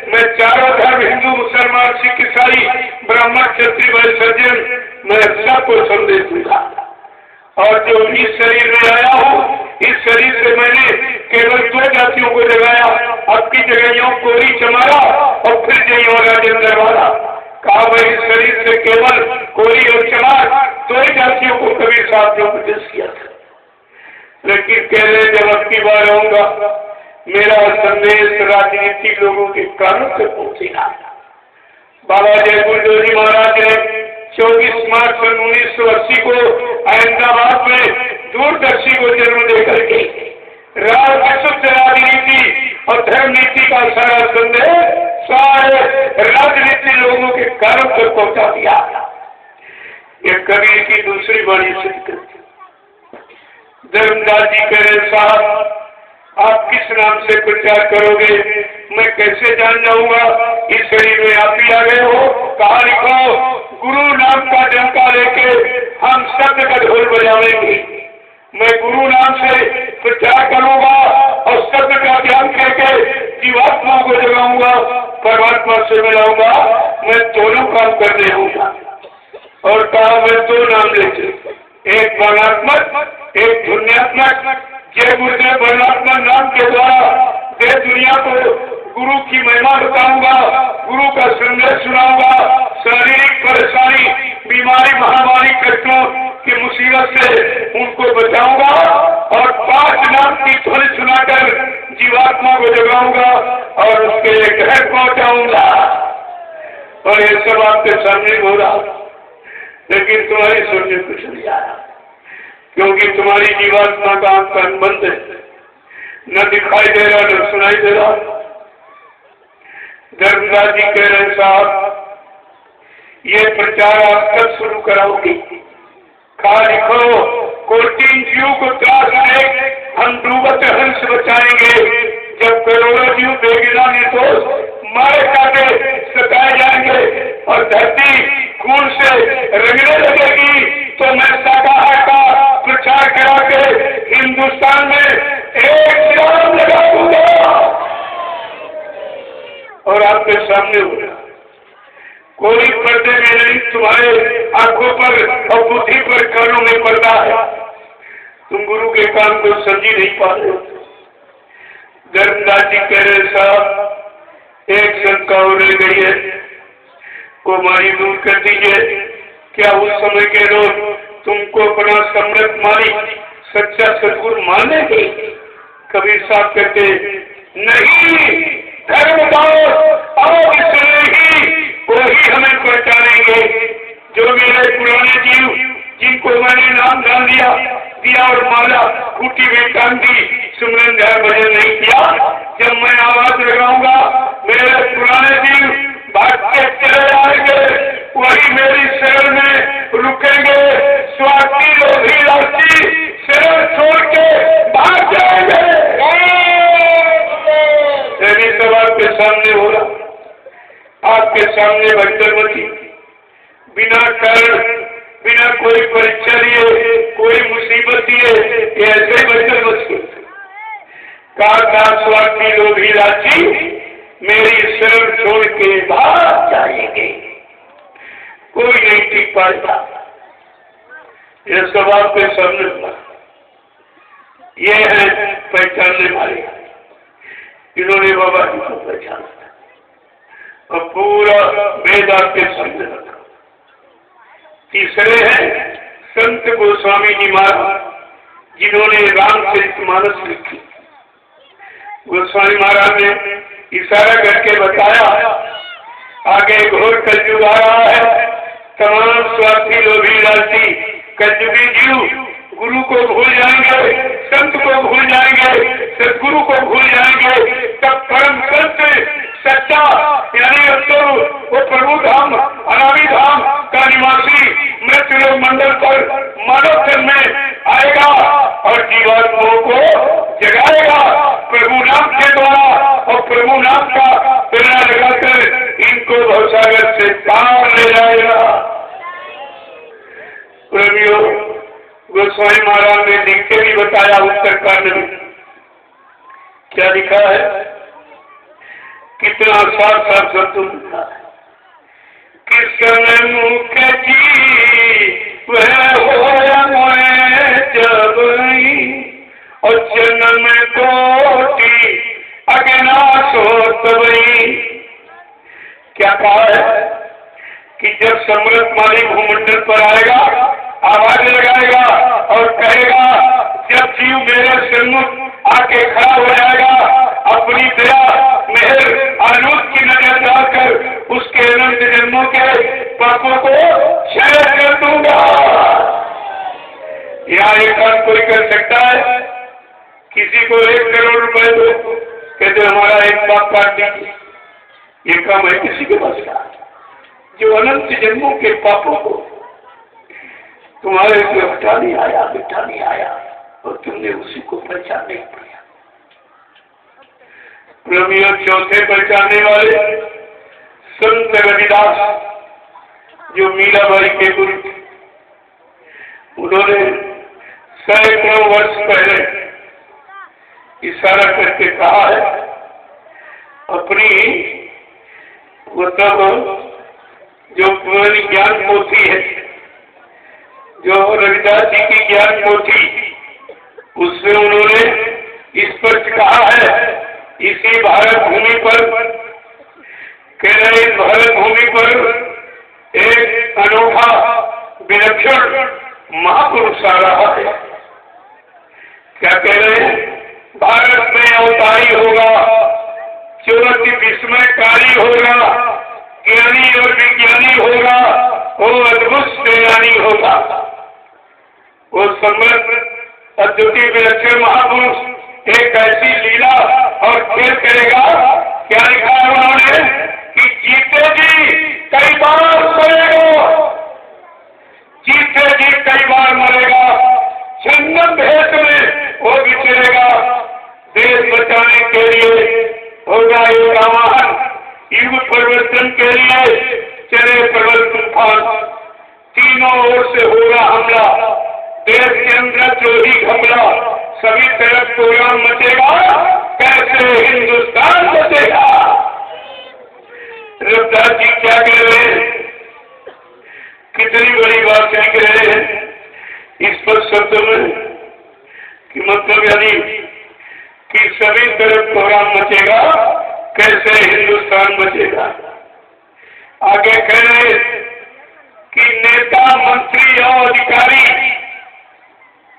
मैं चारों धर्म, हिंदू मुसलमान सिख ईसाई ब्राह्मण क्षत्रिय वैश्य सज्जन, मैं सबको संदेश दूंगा। और जो इस शरीर में आया हूँ, इस शरीर से मैंने केवल 2 जातियों को जगाया, अब की जगह कोरी चमारा और फिर जय राजेंद्र वाला। कहा, मैं इस शरीर से केवल कोरी और चमार 2 ही जातियों को कबीर साहब ने उपदेश किया था। लेकिन कह रहे, जब अब की बार आऊंगा मेरा संदेश राजनीतिक लोगों के कानों से पहुंचेगा। बाबा जयपुर जी महाराज ने 24 मार्च सन 1980 को अहमदाबाद में दूरदर्शी को जन्म देकर के विशुद्ध राजनीति और धर्म नीति का सारा संदेश सारे राजनीतिक लोगों के कानों तक पहुंचा दिया। ये कबीर की दूसरी वाणी सिद्ध करती। धर्मदास जी कह रहे, साहब आप किस नाम से प्रचार करोगे, मैं कैसे जान जाऊंगा इस शरीर में आप ही आ गए हो? कहा, लिखो, गुरु नाम का डंका लेके हम शब्द का ढोल बजावेंगे। मैं गुरु नाम से प्रचार करूंगा और शब्द का ज्ञान करके जीवात्मा को जगाऊंगा, परमात्मा से मिलाऊंगा। मैं दोनों काम करने होगा। और कहा, मैं 2 नाम लेते, एक वर्णात्मक, एक ध्वन्यात्मक। जय गुरुदेव वर्णात्मक नाम के द्वारा देश दुनिया को गुरु की महिमा बताऊंगा, गुरु का संदेश सुनाऊंगा, शारीरिक परेशानी, बीमारी, महामारी, कष्टों की मुसीबत से उनको बचाऊंगा और 5 नाम की ध्वनि सुनाकर जीवात्मा को जगाऊंगा और उसके घर पहुंचाऊंगा। और ये सब आपके सामने हो रहा, लेकिन तुम्हारी समझ कुछ नहीं आया, क्योंकि तुम्हारी जीवात्मा का आंख कान बंद है, न दिखाई दे रहा न सुनाई दे रहा। धर्मदास जी कह रहे, साहब ये प्रचार आप कब शुरू कराओगे? खा लिखो कोटिन जीव को त्रास है, हम डूबत हंस बचाएंगे। जब करोड़ों जीव बेगिना निर्दोष मारे काटे सताए जाएंगे और धरती खून से रंगने लगेगी, तो मैं शाकाहार का प्रचार करा के हिंदुस्तान में एक विराम लगा दूंगा और आपके सामने होगा। कोई पर्दे में नहीं, तुम्हारे आंखों पर और बुद्धि पर कानों में पर्दा है। तुम गुरु के काम को समझ नहीं पा रहे हो। धर्मदास जी कह रहे साहब, एक शंका और रह गई है, वो हमारी दूर कर दीजिए। क्या उस समय के लोग तुमको अपना सम्राट मानी सच्चा सदगुरु मानेंगे? कबीर साहब कहते नहीं, धर्मदास अब इसलिए वही हमें पहचानेंगे जो मेरे पुराने जीव जिनको मैंने नाम डाल दिया और माला खूटी में टांग दी, सुमरन ध्यान भजन नहीं किया। जब मैं आवाज लगाऊंगा मेरे पुराने जीव भाग के चले जाएंगे, वही मेरी शरण में रुकेंगे। स्वार्थी लोभी राष्ट्री शरण छोड़ के भाग जाएंगे। तेरी सब आपके सामने हो रहा, आपके सामने भक्तमती बिना कारण बिना कोई परीक्षा लिए कोई मुसीबत दिए ऐसे भक्तमती का स्वार्थी लोभी राजी मेरी शरण छोड़ के भाग जाएंगे। कोई नहीं टिक पाएगा। यह सब आपके सामने हुआ। ये है पहचानने वाले। इन्होंने बाबा जी को पहचाना और पूरा वेद आपके सामने रखा। तीसरे हैं संत गोस्वामी जी महाराज, जिन्होंने रामचरितमानस लिखी। गोस्वामी महाराज ने इशारा करके बताया आगे घोर कलयुग आ रहा है। तमाम स्वार्थी लोभी लालची कलयुगी जीव गुरु को भूल जाएंगे, संत को भूल जाएंगे, सदगुरु को भूल जाएंगे। तब परम संत सच्चा यानी तो वो प्रभु धाम अनामी धाम का निवासी मृत्युलोक मंडल पर मानव जन्म में आएगा और जीवात्माओं को जगाएगा प्रभु नाम के द्वारा और प्रभु नाम का प्रेरणा लगाकर इनको भवसागर से पार ले जाएगा। प्रेमियों, गोस्वामी महाराज ने लिख के भी बताया उत्तरकांड में क्या लिखा है, कितना साफ साफ शब्दों में लिखा है। किसन मुख्य जी वह होया मोए जब और जन्म कोटि अज्ञात हो तबई। क्या कहा है कि जब सम्राट माली भूमंडल पर आएगा, आवाज लगाएगा और कहेगा, जब जीव मेरे सन्मुख आके खड़ा हो जाएगा, अपनी दया मेहर आनंद की नजर डालकर उसके अनंत जन्मों के पापों को क्षय कर दूंगा। यहाँ एक काम कोई कर सकता है? किसी को 1 करोड़ रुपए दो, कहते हमारा एक पाप काट दीजिए। ये काम है किसी के पास का जो अनंत जन्मों के पापों को तुम्हारे से हटा नहीं आया, मिटा नहीं आया और तुमने उसी को पहचान नहीं पाया। प्रेमियों, चौथे पहचानने वाले संत रविदास जो मीराबाई के गुरु थे, उन्होंने सैकड़ों वर्ष पहले इशारा करके कहा है अपनी वो तब जो पुरानी ज्ञान पोथी है, जो रविदास जी की ज्ञान पोथी, उसमें उन्होंने स्पष्ट कहा है, इसी भारत भूमि पर कह रहे इस भारत भूमि पर एक अनोखा विलक्षण महापुरुष आ रहा है। क्या कह रहे हैं? भारत में अवतारी होगा, चौरासी विस्मयकारी होगा, ज्ञानी और विज्ञानी होगा, वो अद्भुत ज्ञानी होगा, वो समर्थ अद्वितीय विलक्षण महापुरुष एक ऐसी लीला और खेल करेगा। क्या लिखा है उन्होंने कि जीते जी कई बार मरेगा, जीते जी कई बार लिए होगा एक आह्वान, युग परिवर्तन के लिए चले प्रबल तूफान, तीनों ओर से होगा हमला, देश के अंदर द्रोही घबरा, सभी तरफ प्रोग्राम मचेगा, कैसे हिंदुस्तान बचेगा। रविदास जी क्या कह रहे हैं, कितनी बड़ी बात लिख रहे हैं इस पर शब्द में कि मतलब यानी कि सभी तरफ प्रोग्राम मचेगा, कैसे हिंदुस्तान बचेगा। आगे कह रहे कि नेता मंत्री और अधिकारी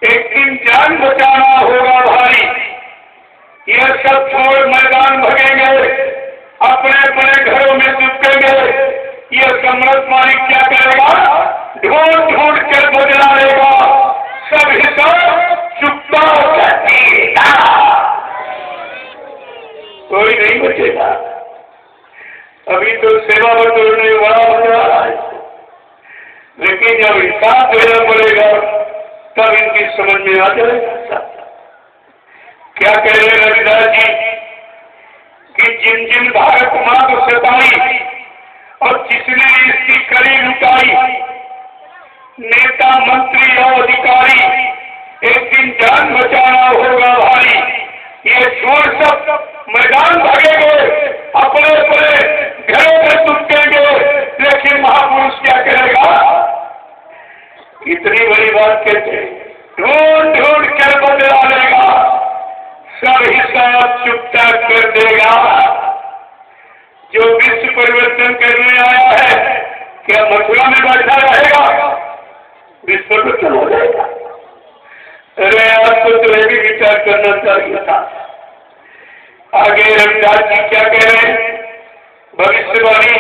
एक दिन जान बचाना होगा भारी, यह सब छोड़ मैदान भगेंगे, अपने अपने घरों में चुपकेंगे। यह सम्राट मालिक क्या करेगा, ढूंढ ढूंढ कर बदला लेगा, सब हिसाब चुपता करेगा, कोई नहीं बचेगा। अभी तो सेवा बटोरने बड़ा मजा आ रहा है, लेकिन जब हिसाब देना पड़ेगा तब इनकी समझ में आ जाएगा। क्या कह रहे रविदास जी कि जिन जिन भारत मां को सताई और जिसने इसकी कड़ी लुटाई, नेता मंत्री और अधिकारी एक दिन जान बचाना होगा भारी, ये छोड़ सब मैदान भागेंगे, अपने अपने घरों में चुपकेंगे, लेकिन महापुरुष क्या करेगा, इतनी बड़ी बात कहते हैं, ढूंढ ढूंढ कर बदला लेगा, सब हिसाब चुपता कर देगा। जो विश्व परिवर्तन करने आया है, क्या मथुरा में बैठा रहेगा, विश्व परिवर्तन हो जाएगा। अरे आपको तो यह भी विचार करना चाहिए था। आगे रविदास जी क्या कह रहे हैं, भविष्यवाणी,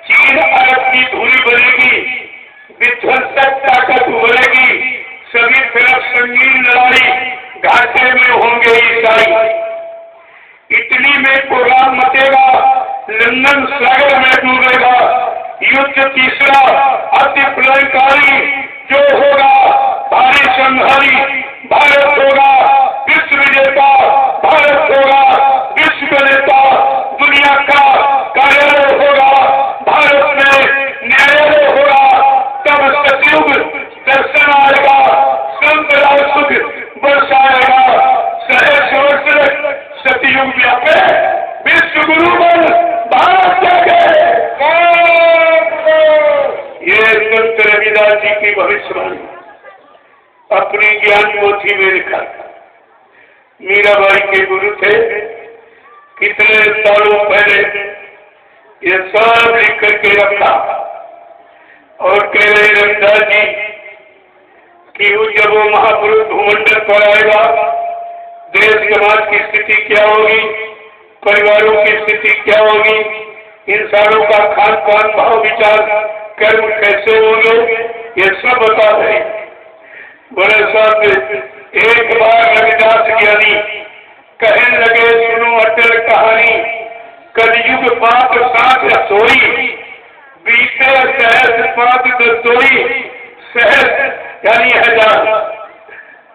चीन अरब की धूली बनेगी, विध्वंसक ताकत उभरेगी, सभी तरफ संगीन लड़ाई, घाटे में होंगे ईसाई, इटली में प्रोग्राम मचेगा, लंदन सागर में डूबेगा, युद्ध तीसरा अति प्रलयकारी जो होगा, भारी संहारी भारत होगा, विश्व विजेता भारत होगा, विश्व नेता दुनिया का कार्यालय होगा, भारत में न्यायालय होगा, तब सतयुग दर्शन आएगा, संत सुख बरसाएगा, सहस्र सतयुग व्यापे विश्व गुरु बन भारत जागे। ये संत रविदास जी की भविष्यवाणी अपनी ज्ञान पोथी में लिखा। मीराबाई के गुरु थे, कितने सालों पहले ये सब लिख करके रखा और कह रहे रविदास जी कि जब वो महापुरुष भूमंडल पर आएगा, देश समाज की स्थिति क्या होगी, परिवारों की स्थिति क्या होगी, इंसानों का खान पान भाव विचार कर्म कैसे होंगे, ये सब बता रहे। बड़े साथ एक बार रविदास ज्ञानी कहने लगे, सुनो अटल कहानी, कलयुग पाप साथ सोई, बीते सहस पाप सोई, सहस यानी 1000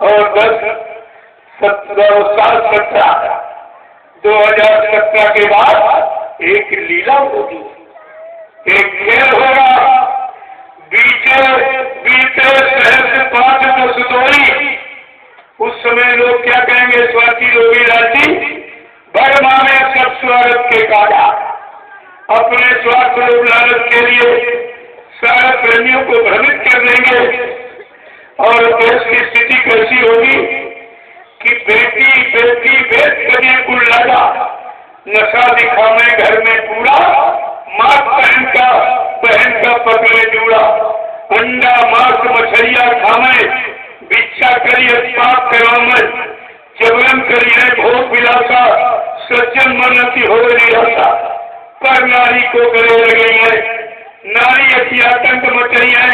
और 10 साल 2017 के बाद एक लीला होगी, एक खेल होगा, बीते सहस पाप सोई। उस समय लोग क्या कहेंगे, स्वार्थी लोगी राजी बर्मा में सब स्वार्थ के काटा, अपने स्वार्थ लोग लालच के लिए सारा प्रेमियों को भ्रमित कर देंगे। और देश की स्थिति कैसी होगी कि बेटी बेटी बेच करिए कुल लगा, नशा दिखावे घर में पूरा, माँ बहन का पकड़े जूड़ा, अंडा मांस मछलिया खावे, भिक्षा करिए पाप करावे, जबरन करिए भोग विलासा, सज्जन मनती हो निराशा, पर नारी को गले लगी है, नारी अति आतंक मचई है,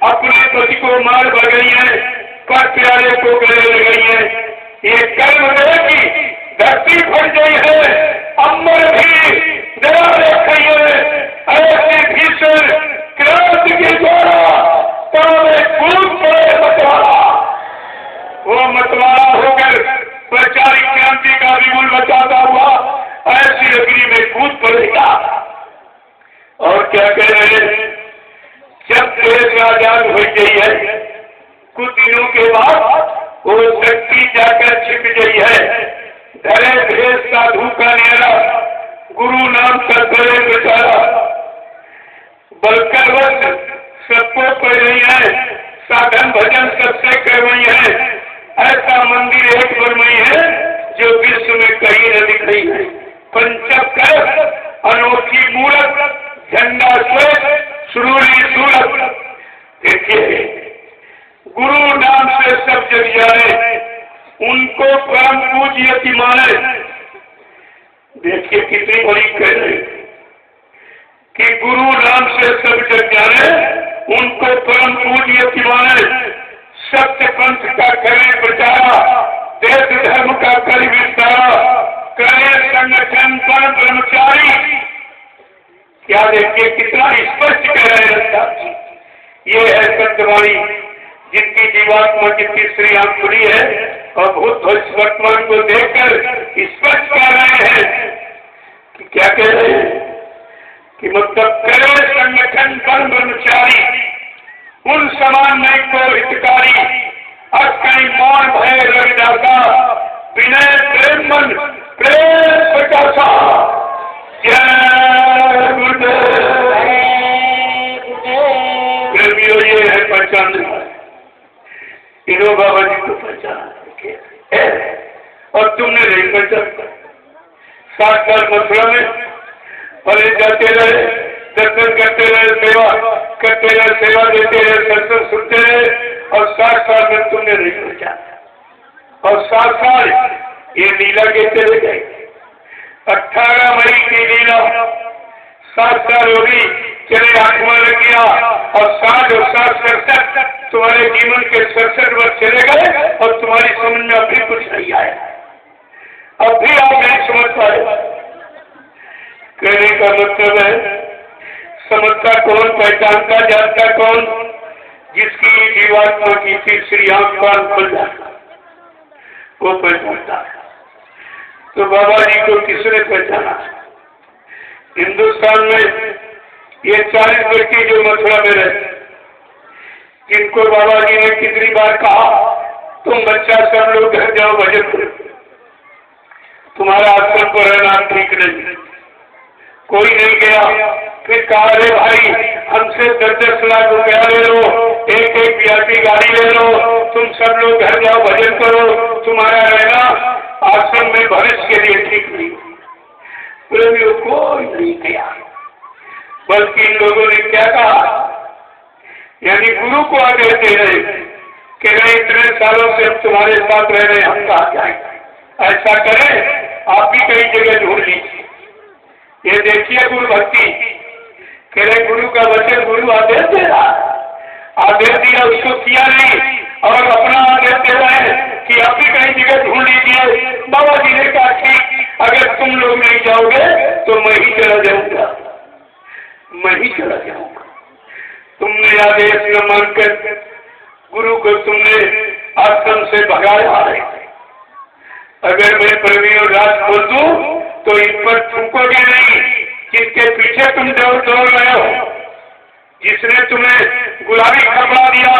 अपने पति को मार भगई है, पर प्यारे को गले लगी है। ये कर्म देगी, धरती फट गई है, अम्बर भी दया रखी है, ऐसे भीषण क्रांति के द्वारा कूद पड़े मतवाला, वो मतवाला होकर वैचारिक क्रांति का विपुल बचाता हुआ कुछ दिनों के बाद वो शक्ति जाकर छिप गई है। धरे भेष साधु का न्यारा, गुरु नाम का करे बेचारा, बलकरवश सबको कर रही है, साधन भजन सबसे कर रही है। ऐसा मंदिर एक बनवाई है जो विश्व में कहीं न दिखाई है। पंचकर अनोखी मूरत, झंडा श्वेत सुरूली सूरत। देखिए, गुरु नाम से सब जग जाने, उनको परम पूज्य की माने। देखिए कितनी बड़ी कह रहे कि गुरु नाम से सब जग जाने, उनको परम पूज्य की माने। सत्य पंथ का करे प्रचारा, देश धर्म का करे विस्तारा, करे संगठन पर ब्रह्मचारी। क्या देखिए कितना स्पष्ट कह रहे हैं। ये है सत्यवाणी, जिनकी जीवात्मा जितनी श्री आंख खुली है और भूत भविष्य वर्तमान को देखकर स्पष्ट कह रहे हैं कि क्या कह रहे हैं कि मतलब करे संगठन पर ब्रह्मचारी, उन समान नहीं को हितकारी, अकई मौन भय रविदासा, विनय प्रेम मन प्रेम प्रकाशा। जय गुरुदेव। प्रेमियों, ये है पहचान, इन्हों बाबा जी को पहचान और तुमने नहीं पहचान। 7 साल मथुरा में पहले जाते रहे, दर्शन करते रहे, सेवा करते रहे, सेवा देते रहे, सत्संग सुनते रहे और 7 साल में तुमने नहीं पहचाना। और 7 साल ये लीला के चले गए। 18 मई की लीला 7 साल हो गई, चले आत्मा लग गया और 60 और 67 तुम्हारे जीवन के 67 वर्ष चले गए और तुम्हारी समझ में अभी कुछ नहीं आया। अब भी आप नहीं समझ पाए। कहने का मतलब है, समझता कौन, पहचानता जानता कौन, जिसकी जीवात्मा की तीसरी आंख कान खुल जाता, वो पहचानता है। तो बाबा जी को किसने पहचाना? हिंदुस्तान में ये 40 व्यक्ति जो मथुरा में रहते, जिनको बाबा जी ने कितनी बार कहा तुम बच्चा सब लोग घर जाओ, भजन करो, तुम्हारा आश्रम पर रहना ठीक नहीं। कोई नहीं गया। फिर कहा, अरे भाई हमसे 10-10 लाख रुपया ले लो, एक ब्यासी गाड़ी ले लो, तुम सब लोग घर जाओ, भजन करो, तुम्हारा रहना आश्रम में भविष्य के लिए ठीक नहीं। प्रेमियों, कोई नहीं गया। बल्कि इन लोगों ने क्या कहा, यानी गुरु को आदेश दे रहे कि नहीं, इतने सालों से हम तुम्हारे साथ रह रहे, हम कहा जाए, ऐसा करें आप भी कई जगह ढूंढ लीजिए। ये देखिए गुरु भक्ति, कह रहे गुरु का वचन, गुरु आदेश दे रहा, आदेश दिया उसको किया नहीं और अपना आदेश दे रहे हैं कि आप भी कई जगह ढूंढ लीजिए। बाबा जी ने कहा ठीक, अगर तुम लोग नहीं जाओगे तो मैं ही चला जाऊंगा, मैं ही चला जाऊंगा। तुमने आदेश न मानकर गुरु को तुमने आश्रम से भगाया है। अगर मैं प्रवीण और राज बोल दूं तो इन पर थूकोगे नहीं, जिसके पीछे तुम दौड़ रहे हो, जिसने तुम्हें गुलाबी कपड़ा दिया,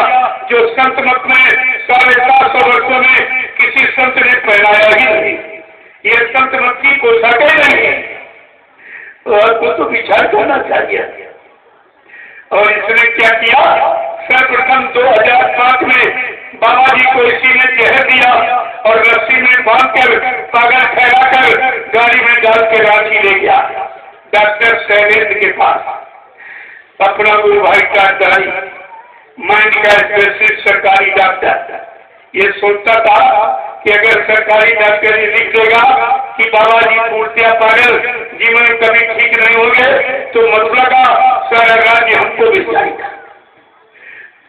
जो संत मत में 750 वर्षों में किसी संत ने पहनाया ही नहीं, ये संत मत की पोशाक नहीं, तो आपको तो विचार करना चाहिए। और इसने क्या किया, सर्वप्रथम 2005 में बाबा जी को इसी ने जहर दिया और रस्सी में बांधकर पागल ठहराकर गाड़ी में डाल के रांची ले गया डॉक्टर शैलेंद्र के पास। अपना गुरु भाई का दवाई, माइंड का स्पेशलिस्ट सरकारी डॉक्टर, ये सोचता था कि अगर सरकारी डॉक्टर ये लिख देगा कि बाबा जी पूर्तिया पागल, जीवन कभी ठीक नहीं होंगे, तो मथुरा का सारा राज्य हमको भी जाएगा।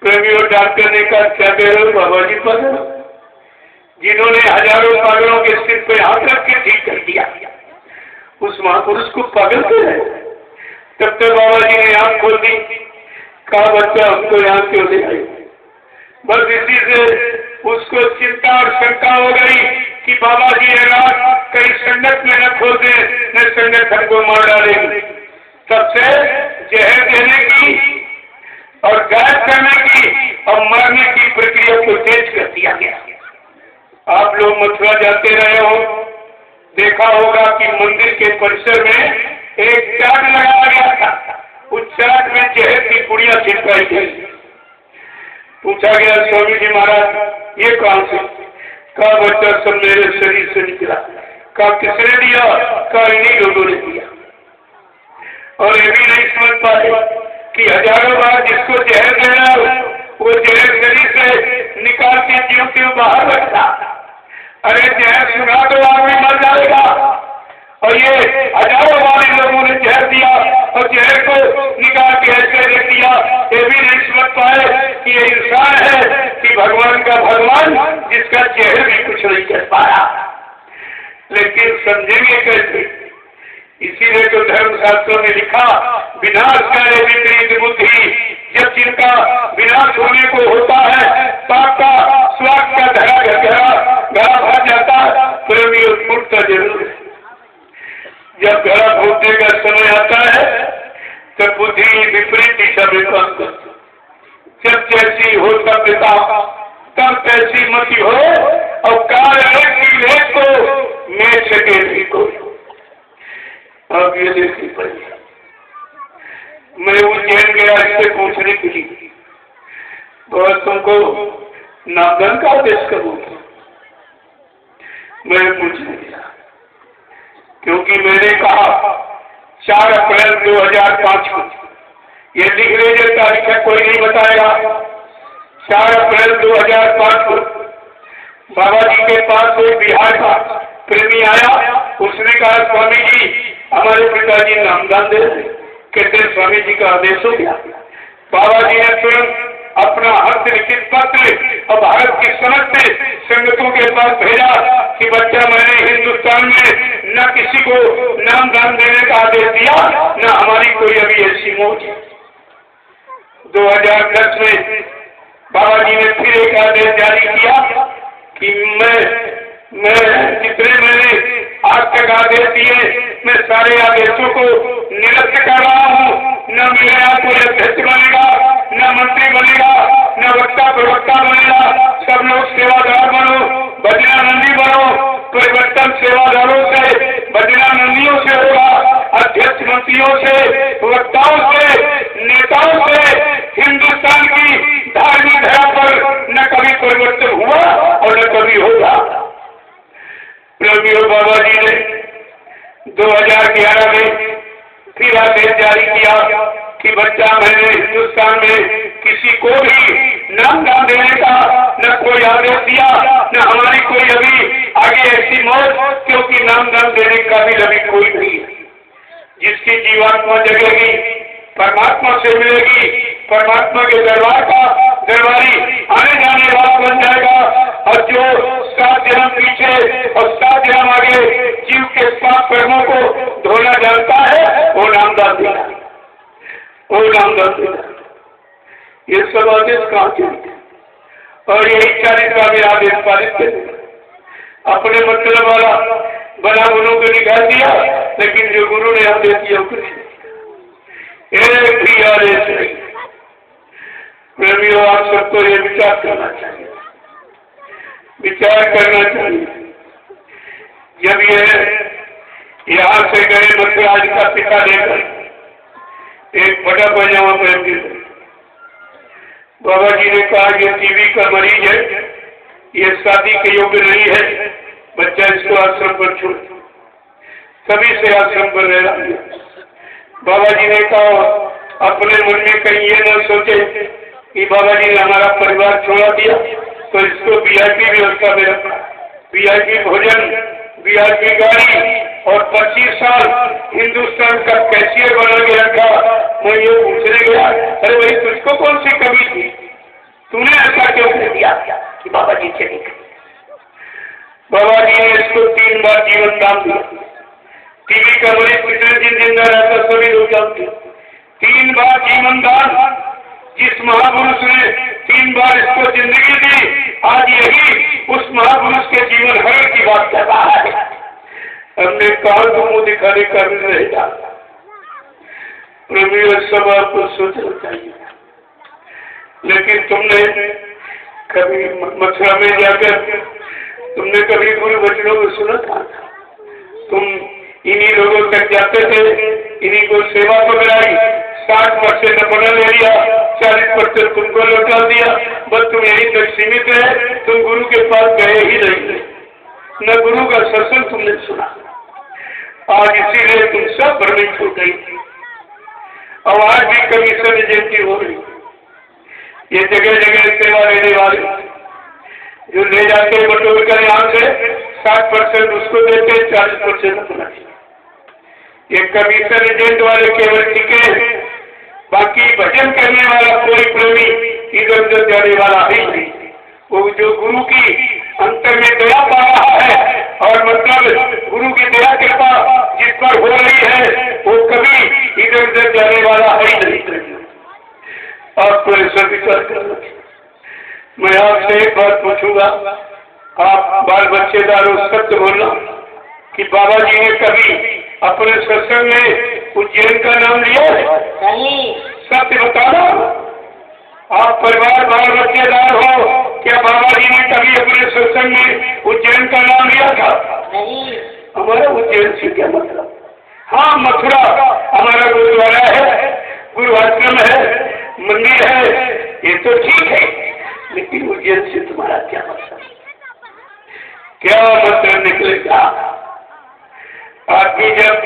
प्रेमियों, डॉक्टर ने कहा क्या कह रहे हो, बाबा जी पागल, जिन्होंने हजारों पागलों के सिर पे हाथ रख के ठीक कर दिया, उस महापुरुष को पागल कह रहे। तब तक बाबा जी ने आंख खोल दी, कहा बच्चा हमको यहाँ क्यों ले आए। बस इसी से उसको चिंता और शंका हो गई कि बाबा जी ये रात कहीं संगत में न खोल दे, न संगठन को मार डालेंगे। तब से जहर देने की और गायब करने की और मरने की प्रक्रिया को तेज कर दिया गया। आप लोग मथुरा जाते रहे हो, देखा होगा कि मंदिर के परिसर में एक चार्ट लगाया गया था। उस चार्ट में जहर की पुड़िया छिड़काई गई। पूछा गया, स्वामी जी महाराज ये कहां से? कहा बच्चा सब मेरे शरीर से निकला। कहा किसने दिया? कहा इन्हीं लोगों ने दिया। और ये भी नहीं समझ पाए कि हजारों बार जिसको जहर देना वो जहर शरीर से निकाल के जीव के बाहर रखता। अरे जहर सुना तो आदमी मर जाएगा। और ये हजारों बार इन लोगों ने जहर दिया और जहर को निकाल के ऐसे दे दिया। ये भी नहीं समझ पाए कि ये इंसान है कि भगवान का भगवान जिसका जहर भी कुछ नहीं कर पाया। लेकिन समझेंगे कैसे? इसीलिए तो धर्मशास्त्रों ने लिखा, विनाश करे विपरीत बुद्धि। जब जिनका विनाश होने को होता है, पाप का स्वाद का घड़ा भर जाता है, प्रेमी और फूटता जरूर है। जब घड़ा फूटने का समय आता है तब बुद्धि विपरीत दिशा में काम करती। जब जैसी हो सभ्यता तब तैसी मति हो और कार्य को मेल सके नहीं कोई। अब ये देखनी पड़ी। मैं उज्जैन गया इससे पूछने के लिए, बहुत तुमको नामदान का आदेश करूंगा। मैं पूछने गया क्योंकि मैंने कहा 4 अप्रैल 2005 को, ये लिख लीजिए तारीख है, कोई नहीं बताएगा। 4 अप्रैल 2005 को बाबा जी के पास एक बिहार का प्रेमी आया। उसने कहा स्वामी जी हमारे पिताजी नामदान दे रहे। कहते स्वामी जी का आदेश हो गया। बाबा जी ने तुरंत अपना हस्तलिखित पत्र और भारत की समस्त संगतों के पास भेजा कि बच्चा मैंने हिंदुस्तान में न किसी को नामदान देने का आदेश दिया, न हमारी कोई अभी ऐसी मौज है। 2010 में बाबा जी ने फिर एक आदेश जारी किया कि मैं जितने मैंने आज तक आदेश दिए मैं सारे आदेशों को निरस्त कर रहा हूँ। न मेरे यहाँ कोई अध्यक्ष बनेगा, न मंत्री बनेगा, न वक्ता प्रवक्ता बनेगा। सब लोग सेवादार बनो, बजरानंदी बनो। परिवर्तन सेवादारों से, बजरानंदियों से होगा, अध्यक्ष मंत्रियों से, वक्ताओं से, नेताओं से। हिंदुस्तान की धार्मिक धरा पर न कभी परिवर्तन हुआ और न कभी होगा। प्रेमियों, बाबा जी ने 2011 में फिर आदेश जारी किया कि बच्चा मैंने हिंदुस्तान में किसी को भी नामदान देने का न कोई आदेश दिया, न हमारी कोई अभी आगे ऐसी मौत, क्योंकि नामदान देने का भी अभी कोई नहीं है। जिसकी जीवात्मा जगेगी परमात्मा से मिलेगी, परमात्मा के दरबार का दरबारी आने जाने वाला बन जाएगा। और जो 7 जन्म पीछे और 7 जन्म आगे जीव के पाप कर्मों को धोना जानता है वो नामदान देगा, वो नामदान देगा। ये सब आदेश कहाँ के? और यही 40वां भी आदेश पालित कर अपने मतलब वाला बना गुरु को निकाल दिया, लेकिन जो गुरु ने आदेश दिया कुछ एक भी आदेश नहीं। प्रेमियों, आप सबको ये विचार करना चाहिए, विचार करना चाहिए। जब ये यहाँ से गए मथुराज का पिता लेकर एक बड़ा पैजामा पहन के, बाबा जी ने कहा ये टीबी का मरीज है, ये शादी के योग्य नहीं है, बच्चा इसको आश्रम पर छोड़। सभी से आश्रम पर रह रहा। बाबा जी ने कहा अपने मन में कहीं ये न सोचे कि बाबा जी ने हमारा परिवार छोड़ा दिया तो इसको VIP व्यवस्था में रखा, VIP भोजन, VIP गाड़ी और 25 साल हिंदुस्तान का कैशियर बना के रखा। मैं ये पूछने गया, अरे भाई तुझको कौन सी कमी थी, तूने ऐसा क्यों कर दिया कि बाबा जी चले गए? बाबा जी ने इसको 3 बार जीवन दान दिया। टीबी का मरीज कितने दिन जिंदा रहता सभी लोग जानते। 3 बार जीवन दान। जिस महापुरुष ने 3 बार इसको जिंदगी दी, आज यही उस महापुरुष के जीवन हरण की बात कर रहा है। हमने कहा तो मुंह दिखाने का भी रहेगा। प्रेमियों, सब आपको सोचना चाहिए। लेकिन तुमने कभी मथुरा में जाकर तुमने कभी गुरु वचनों को सुना था? तुम इन्हीं लोगों तक जाते थे, इन्हीं को सेवा पकड़ाई, 60% अपना ले लिया, 40% तुमको लौटा दिया, बस तुम यहीं तक सीमित है, तुम गुरु के पास गए ही नहीं, न गुरु का सत्संग तुमने सुना। आज इसीलिए तुम सब भ्रमित हो गई। और आज भी कमीशन एजेंसी हो रही, ये जगह जगह सेवा लेने वाले जो ले जाते बटोर कर यहाँ से 60% उसको देते, 40% अपना। ये कमीशन एजेंट वाले केवल टिके हैं, बाकी भजन करने वाला कोई प्रेमी इधर उधर जाने वाला ही नहीं। वो जो गुरु की अंतर में दया पा रहा है, और मतलब गुरु की दया कृपा जिस पर हो रही है, वो कभी इधर उधर जाने वाला ही नहीं। आपको ऐसा विचार करना। मैं आपसे एक बात पूछूंगा, आप बाल बच्चेदारों सत्य बोलना कि बाबा जी ने कभी अपने सत्संग में उज्जैन का नाम लिया है? नहीं। सत्य बताना। आप परिवार बाल बच्चेदार हो, क्या बाबा जी ने कभी अपने सत्संग में उज्जैन का नाम लिया था? नहीं। हमारा उज्जैन से क्या मतलब? हाँ, मथुरा हमारा गुरुद्वारा है, गुरु आश्रम है, मंदिर है, ये तो ठीक है, लेकिन उज्जैन से तुम्हारा क्या मतलब? क्या मतलब निकलेगा? आदमी जब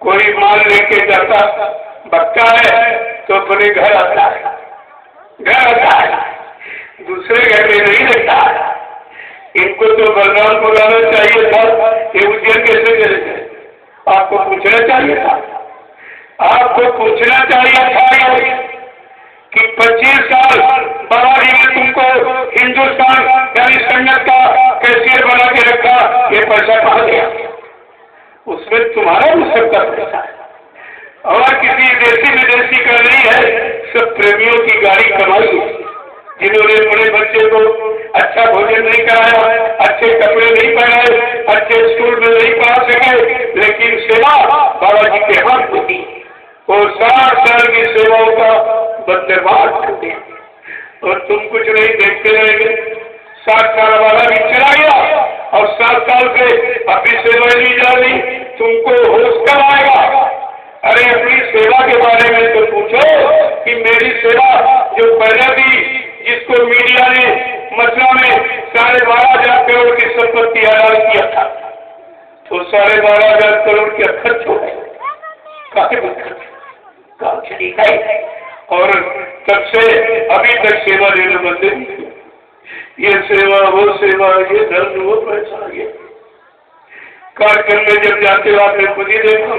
कोई माल लेके जाता बच्चा है तो अपने घर आता है, दूसरे घर में नहीं रहता है। इनको तो बलरामपुर आना चाहिए था, ये उज्जैन कैसे चले गए? आपको पूछना चाहिए था, आपको पूछना चाहिए था कि 25 साल बाबा जी ने तुमको हिंदुस्तान यानी संगत का कैशियर बना के रखा, ये पैसा कहाँ गया? उसमें तुम्हारा भी सबका पैसा है, और किसी देशी विदेशी का नहीं है। सब प्रेमियों की गाड़ी कमाई, जिन्होंने बड़े बच्चे को अच्छा भोजन नहीं कराया, अच्छे कपड़े नहीं पहनाए, अच्छे स्कूल में नहीं पढ़ा सके, लेकिन सेवा बाबा जी के हाथ में की, और 60 साल की सेवाओं का बदमाश कर दिया। और तुम कुछ नहीं देखते रहेंगे, 60 साल वाला भी चला गया, और 7 साल से अपनी सेवा नहीं जा रही, तुमको होश कब आएगा? अरे अपनी सेवा के बारे में तो पूछो कि मेरी सेवा जो पहले भी, जिसको मीडिया ने मथुरा में 12,500 करोड़ की संपत्ति ऐलान किया था, तो 12,500 करोड़ का खर्च हो गया, काफी खर्च कहाँ चली गई? और तब से अभी तक सेवा लेना बंद नहीं। ये सेवा वो सेवा, ये धर्म वो पैसा, ये कार्यक्रम में जब जाते हो आपने खुद ही देखा,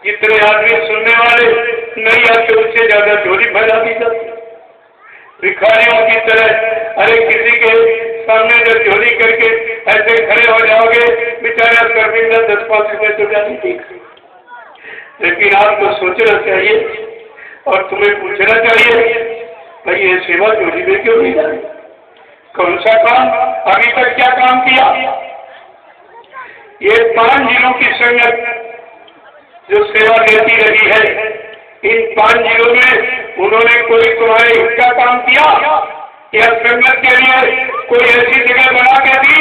जितने आदमी सुनने वाले नहीं आते उससे ज्यादा झोली फैला दी जाती, भिखारियों की तरह। अरे किसी के सामने जब झोली करके ऐसे खड़े हो जाओगे, बेचारा शर्मिंदा 10-5 रुपए तो जाती थी। लेकिन आपको सोचना चाहिए और तुम्हें पूछना चाहिए, भाई ये सेवा झोली में क्यों नहीं जाती? कौन सा काम? अभी तक क्या काम किया? ये 5 जिलों की संगत जो सेवा देती रही है, इन 5 जिलों में उन्होंने कोई तुम्हारे हित का काम किया या संगत के लिए कोई ऐसी जगह बना के दी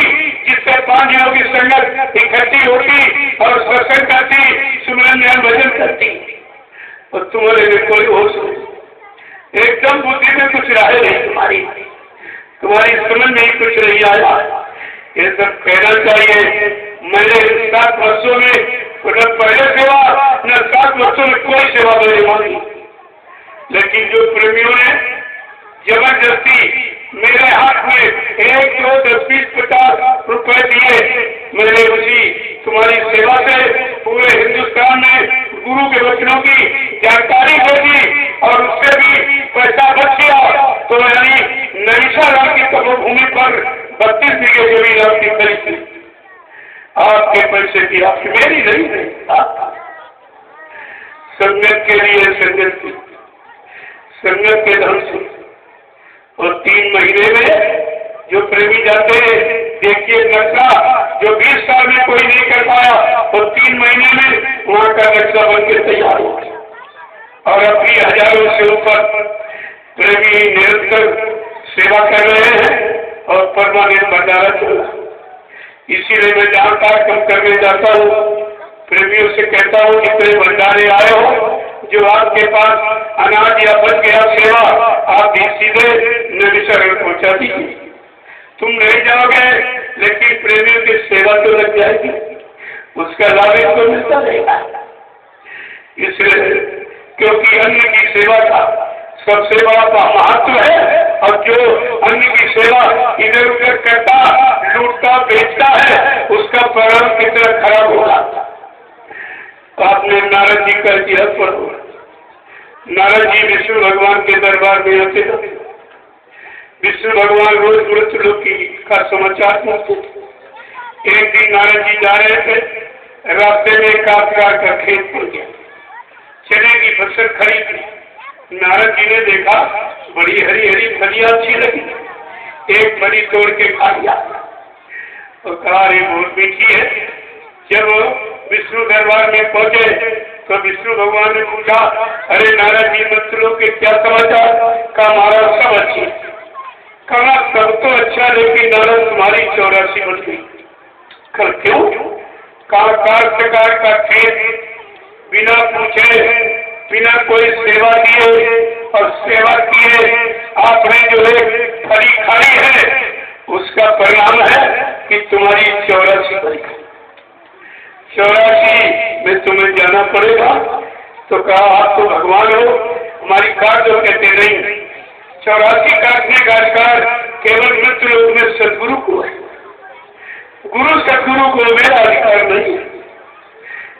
जिससे 5 जिलों की संगत इकट्ठी होती और सत्संग करती, सुमिरन ध्यान भजन करती? और तुम्हारे में कोई होश नहीं, एकदम बुद्धि में कुछ रहे नहीं, तुम्हारी समझ में ही कुछ नहीं आया। ये सब कहना चाहिए। मैंने 7 वर्षों में न पहले सेवा न 7 वर्षों में कोई सेवा नहीं मांगी, लेकिन जो प्रेमियों ने जबरदस्ती मेरे हाथ में 1, 2, 10, 20, 50 रुपए दिए, मैंने उसी तुम्हारी सेवा से पूरे हिंदुस्तान में गुरु के वचनों की जानकारी दे दी, और उससे भी पैसा बच गया। तो यानी नैनीताल की तपोभूमि पर 32 बीघे जमीन आपकी खरीदी, आपके पैसे की, आपकी, मेरी नहीं है। संगत के लिए संगत की, संगत के धन से। और 3 महीने में जो प्रेमी जाते हैं, देखिए नक्शा जो 20 साल में कोई नहीं कर पाया, और 3 महीने में वहां का नक्शा बनकर तैयार हो गया। और अभी हजारों से ऊपर प्रेमी निरंतर सेवा कर रहे हैं और परमानेंट भंडारा चल रहा है। इसीलिए मैं जहाँ कार्यक्रम करने जाता हूँ प्रेमियों से कहता हूँ जितने भंडारे आए हो, जो आपके पास अनाज या बच गया सेवा आप भी सीधे नैमिषारण्य पहुँचा दीजिए। तुम नहीं जाओगे लेकिन प्रेमियों की सेवा तो लग जाएगी, उसका लाभ इनको मिलता रहेगा। इसलिए क्योंकि अन्न की सेवा का सबसे बड़ा महत्व है, और जो अन्न की सेवा इधर उधर करता, लूटता, बेचता है, उसका परिणाम कितना खराब होगा। आपने नारद जी का इतिहास पढ़ो। नारद जी विष्णु भगवान के दरबार में आते थे। विष्णु भगवान रोज मृत लोग का समाचार पूछते थे। एक दिन नारद जी जा रहे थे, रास्ते में काफिकार का खेत पड़ गया, चने की फसल खरीदी। नारद जी ने देखा बड़ी हरी हरी फलियां अच्छी लगी, एक फली तोड़ के खा लिया और कहा अरे बहुत मीठी है। जब विष्णु दरबार में पहुंचे तो विष्णु भगवान ने पूछा, अरे नारद जी मित्रों के क्या समाचार? कहा महाराज सब अच्छी। कहा सब तो अच्छा, लेकिन नारद तुम्हारी 84 बन गई। कल क्यों? कहा कार का खेत बिना पूछे, बिना कोई सेवा किए और सेवा किए आपने जो है फली खाई है, उसका परिणाम है कि तुम्हारी 84 बन गई। 84 में तुम्हें जाना पड़ेगा। तो कहा आप तो भगवान हो, हमारी कार जो कहते नहीं। 84 काटने का अधिकार केवल मृत्यु लोक में सदगुरु को है, गुरु सदगुरु को मेरा अधिकार नहीं है।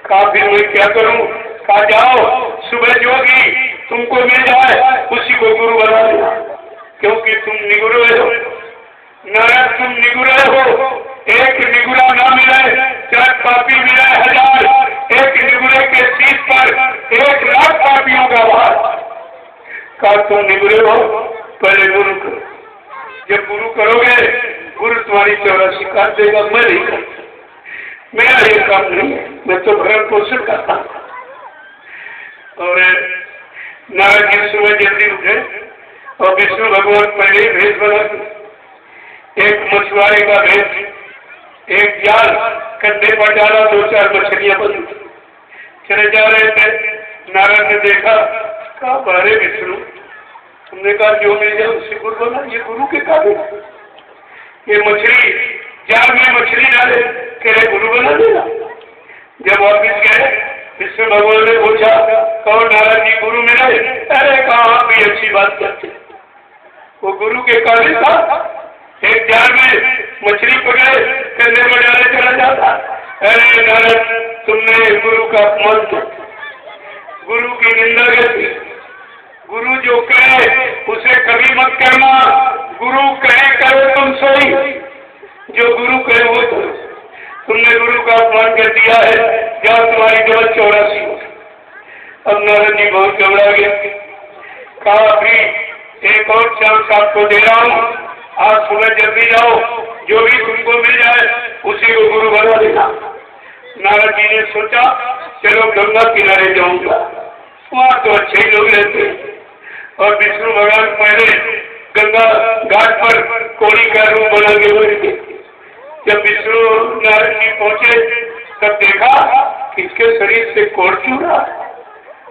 कहा फिर मैं क्या करूं? कहा जाओ सुबह जोगी तुमको मिल जाए उसी को गुरु बना देना, क्योंकि तुम निगुरे हो। नारायण तुम निगुरे हो, एक निगुरा ना मिले चाहे पापी मिले 1000, एक निगुरे के शीश पर 1 लाख पापियों का भार। कहा तुम निगुरे हो, पहले गुरु करो। जब गुरु करोगे गुरु तुम्हारी 84 काट देगा। मैं नहीं करता, मेरा ये काम नहीं है, मैं तो भरण पोषण करता हूँ। और नारद जी सुबह जल्दी उठे और विष्णु भगवान पहले भेष बना, एक मछुआरे का भेष, एक जाल कंधे पर डाला, 2-4 मछलियां बंद चले जा रहे थे। नारद ने देखा, कहा बारे विष्णु तुमने कहा जो मिल जाए उससे गुरु बना, ये गुरु के काबिल, ये मछली जाल में मछली डाले तेरे गुरु बना देगा। जब वापिस गए विष्णु भगवान ने पूछा, कौन नारद जी गुरु मिले? अरे कहा आप भी अच्छी बात करते, वो गुरु के काबिल था। एक जाल में मछली पकड़े कंधे में डाले चला जाता। अरे नारद तुमने गुरु का अपमान किया, गुरु की निंदा करती। गुरु जो कहे उसे कभी मत करना, गुरु कहे करो तुम सही, जो गुरु कहे वो करो। तुमने गुरु का अपमान कर दिया है, जाओ तुम्हारी केवल 84 हो। अब नारद जी बहुत घबरा गया। कहा अभी एक और चांस आपको दे रहा हूँ, आज सुबह जल्दी जाओ, जो भी तुमको मिल जाए उसी को गुरु बना देना। नारद जी ने सोचा चलो गंगा किनारे जाऊंगा, वहाँ तो अच्छे ही लोग रहते हैं। और विष्णु भगवान पहले गंगा घाट पर कोड़ी का रूप बना के बैठे। जब विष्णु नारद जी पहुंचे तब देखा कि इसके शरीर से कोड़ चूरा।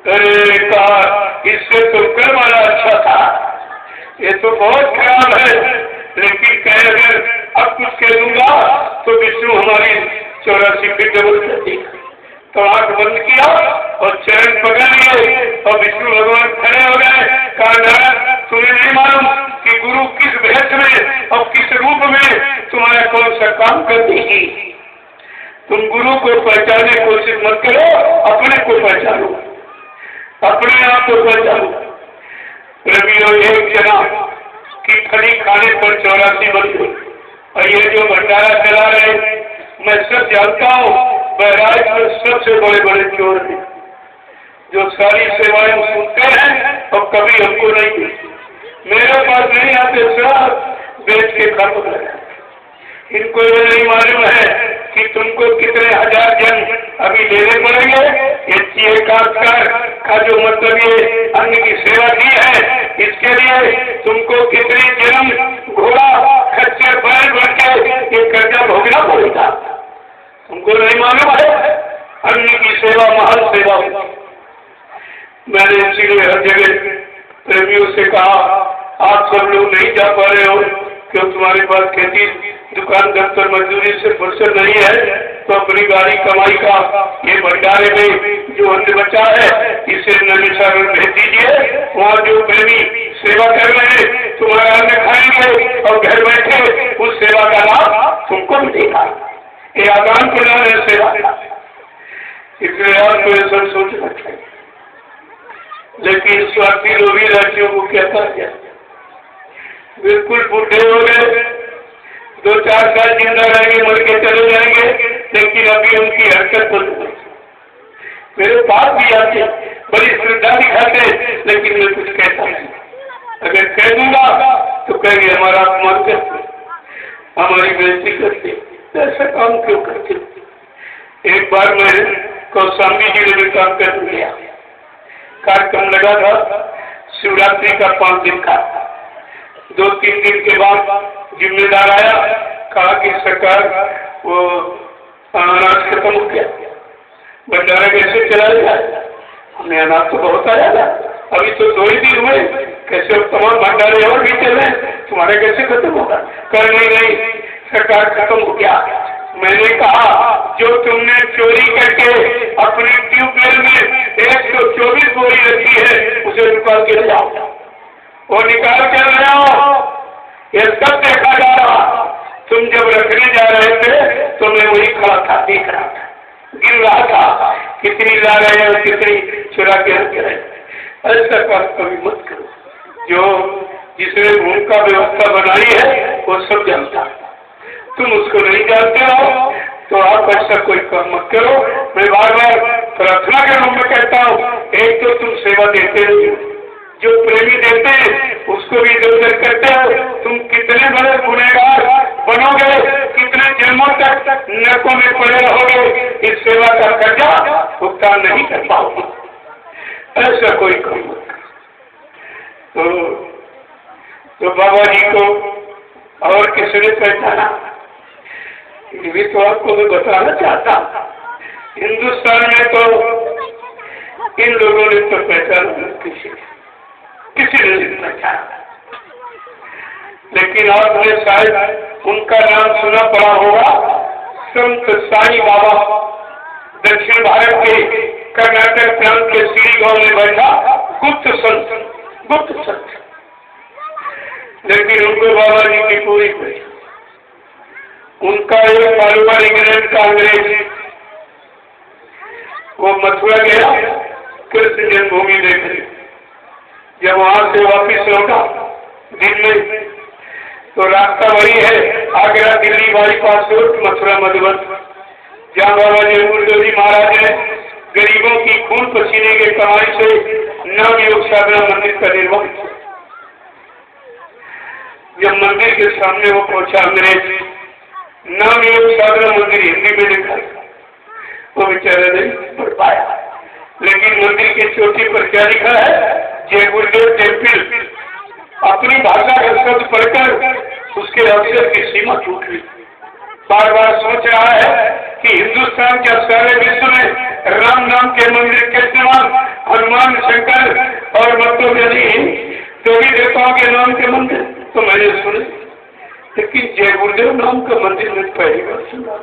अरे कहा इससे तो कर वाला अच्छा था, ये तो बहुत खराब है, लेकिन कहे अगर अब कुछ कह दूंगा तो विष्णु हमारी 84 फिर डबल कर दी। तो आंख बंद किया और चरण पकड़ लिए और विष्णु भगवान खड़े हो गए। कहा नारद तुम्हें नहीं मालूम कि गुरु किस भेष में और किस रूप में तुम्हारा कौन सा काम कर देगी। तुम गुरु को पहचानने की कोशिश मत करो, अपने को पहचानो, अपने आप को पहचानो। रवियों एक जना की फली खाने पर 84 बन गई। और ये जो भंडारा चला रहे मैं सब जानता हूँ, बहराइच में सबसे बड़े बड़े चोर हैं जो सारी सेवाएं सुनते हैं और कभी हमको नहीं देते, मेरे पास नहीं आते, सब बेच के खत्म कर। इनको ये नहीं मालूम है कि तुमको कितने हजार जन अभी लेने पड़ेंगे। ये का जो मतलब ये अन्न की सेवा की है, इसके लिए तुमको कितने जन्म घोड़ा खच्चर बैल बन के ये कर्जा भोगना पड़ेगा। तुमको नहीं मालूम है अन्न की सेवा महान सेवा होती। मैंने इसीलिए हर जगह प्रेमियों से कहा, आप सब लोग नहीं जा पा रहे हो क्यों तुम्हारे पास खेती दुकान दफ्तर मजदूरी से फुर्सत नहीं है, तो अपनी गाड़ी कमाई का ये भंडारे में जो अन्न बचा है इसे नैनीसागर भेज दीजिए। वहाँ जो प्रेमी सेवा कर रहे हैं तुम्हारा अन्न खाएंगे और घर बैठे उस सेवा का लाभ तुमको मिलेगा। ये आदान प्रदान है सेवा का। इसलिए आपको ये सब सोचना चाहिए। लेकिन स्वार्थी लोभी राज्यों को कहता है बिल्कुल बूढ़े हो गए, 2-4 साल जिंदा रहेंगे, मर के चले जाएंगे, लेकिन अभी उनकी हरकत बदल गई। मेरे पास भी आते बड़ी श्रद्धा दिखाते, लेकिन मैं कुछ कहता नहीं। अगर कह दूंगा तो कहेंगे हमारा अपमान करते, हमारी बेइज्जती करते, ऐसा काम क्यों करते। एक बार मैं कौशाम्बी जिले में काम कर गया, कार्यक्रम लगा था शिवरात्रि का 5 दिन का। 2-3 दिन के बाद जिम्मेदार आया, कहा कि सरकार वो अनाज खत्म हो गया, भंडारा कैसे चलाया जाए। हमने अनाज तो बहुत आया था, अभी तो 2 ही दिन हुए, कैसे अब तमाम भंडारे और भी चल रहे, तुम्हारे कैसे खत्म होगा। कर नहीं सरकार खत्म हो गया। मैंने कहा जो तुमने चोरी करके अपनी ट्यूबवेल में 124 बोरी रखी है उसे निकाल के ले जाओ, वो निकाल के ले जाओ। ये सब देखा जा रहा। तुम जब रखने जा रहे थे तो मैं वही खड़ा था, देख रहा था, गिन रहा था कितनी ला रहे हैं, कितनी चुरा के रख रहे। ऐसा बात कभी मत करो। जो जिसने भूमिका व्यवस्था बनाई है वो सब जानता है, तुम उसको नहीं जानते हो तो आप ऐसा कोई काम मत करो। मैं बार बार प्रार्थना के रूप में कहता हूँ, एक तो तुम सेवा देते हो, जो प्रेमी देते हैं उसको भी इधर उधर करते हो। तुम कितने बड़े गुनहगार बनोगे, कितने जन्मों तक नरकों में पड़े रहोगे, इस सेवा का कर्जा भुगतान नहीं कर पाओगे। ऐसा कोई काम मत करो। तो बाबा जी को और किसने पहचाना, ये भी तो आपको मैं बताना चाहता। हिंदुस्तान में तो इन लोगों ने तो पहचाना किसी ने नहीं पहचाना, लेकिन आपने शायद उनका नाम सुना पड़ा होगा, संत साईं बाबा। दक्षिण भारत के कर्नाटक प्रांत के श्री गांव में बैठा गुप्त संत। लेकिन उनको बाबा जी की पूरी हुई। उनका एक परिवार इंग्लैंड का अंग्रेज, वो मथुरा गया कृष्ण जन्मभूमि देखने। जब वहां से वापिस लौटा दिन में, तो रास्ता वही है आगरा दिल्ली बाईपास रोड मथुरा मधुबन, जहाँ बाबा जयपुर जी महाराज ने गरीबों की खून पसीने के कमाई से नव योग साधना मंदिर का निर्माण किया। जब मंदिर के सामने वो पहुंचा अंग्रेज, नाम योग साधना मंदिर हिंदी में लिखा, वो बेचारा नहीं पढ़ पाया, लेकिन मंदिर की चोटी पर क्या लिखा है, जय गुरुदेव टेम्पल। अपनी भाषा का शब्द पढ़कर उसके अवसर की सीमा टूट गई। बार बार सोच रहा है कि हिंदुस्तान के सारे विश्व में राम नाम के मंदिर के समान हनुमान, शंकर और मतलब देवी देवताओं के नाम के मंदिर तो मैंने सुने, लेकिन जय गुरुदेव नाम का मंदिर में पहली बार सुना,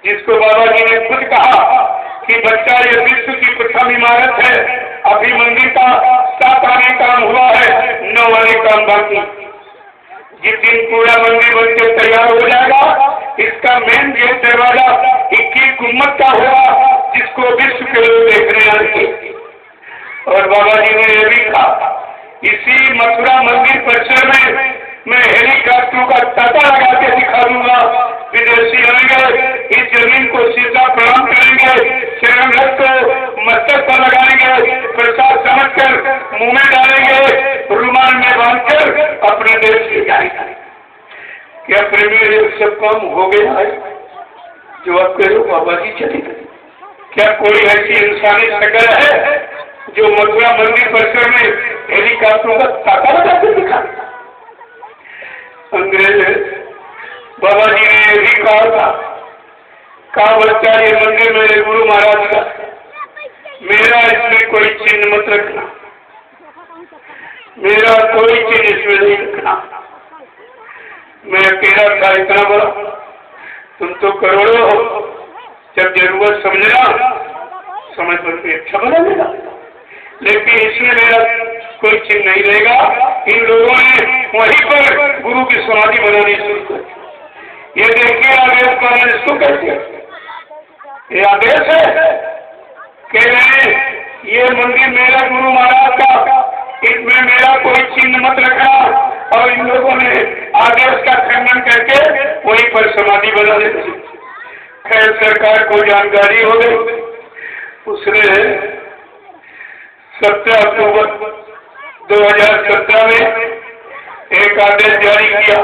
जिसको बाबा जी ने खुद कहा कि बच्चा ये विश्व की प्रथम इमारत है, अभी मंदिर का 7 आने काम हुआ है, 9 आने काम बाकी। जिस दिन पूरा मंदिर बनकर तैयार हो जाएगा, इसका मेन गेट दरवाजा 21 गुम्मत का होगा, जिसको विश्व के लोग देखने आएंगे। और बाबा जी ने यह भी कहा, इसी मथुरा मंदिर परिसर में मैं हेलीकॉप्टरों का ताता लगा के दिखा दूंगा, विदेशी आएंगे, इस जमीन को सीधा प्रणाम करेंगे, चरण को मस्तक पर लगाएंगे, प्रसाद समझकर मुंह में डालेंगे, रुमाल में बांधकर अपने देश ले जाएंगे। क्या प्रेमी ये सब काम हो गया है? जो आप कह रहे हो बाबा जी चले गए। क्या कोई ऐसी इंसानी शक्ल है जो मथुरा मंदिर परिसर में हेलीकॉप्टरों का ताका लगा के दिखा? अंग्रेज बाबा जी ने ये भी कहा था बच्चा ये मंदिर मेरे गुरु महाराज का, मेरा इसमें कोई चिन्ह मत रखना, मेरा कोई चिन्ह इसमें नहीं रखना। मैं अकेला था इतना बड़ा, तुम तो करोड़ों हो, जब जरूरत समझना समझ पर अच्छा बना देगा, लेकिन इसमें मेरा कोई चिन्ह नहीं रहेगा। इन लोगों ने वहीं पर गुरु की समाधि बनानी शुरू कर दी। ये देखिए आदेश पालन इसको कहते हैं, ये आदेश है कह रहे ये मंदिर मेरा गुरु महाराज का, इसमें मेरा कोई चिन्ह मत रखना। और इन लोगों ने आदेश का खंडन करके वहीं पर समाधि बना दी। खैर सरकार को जानकारी हो गई, उसने 17 अक्टूबर 2017 में एक आदेश जारी किया।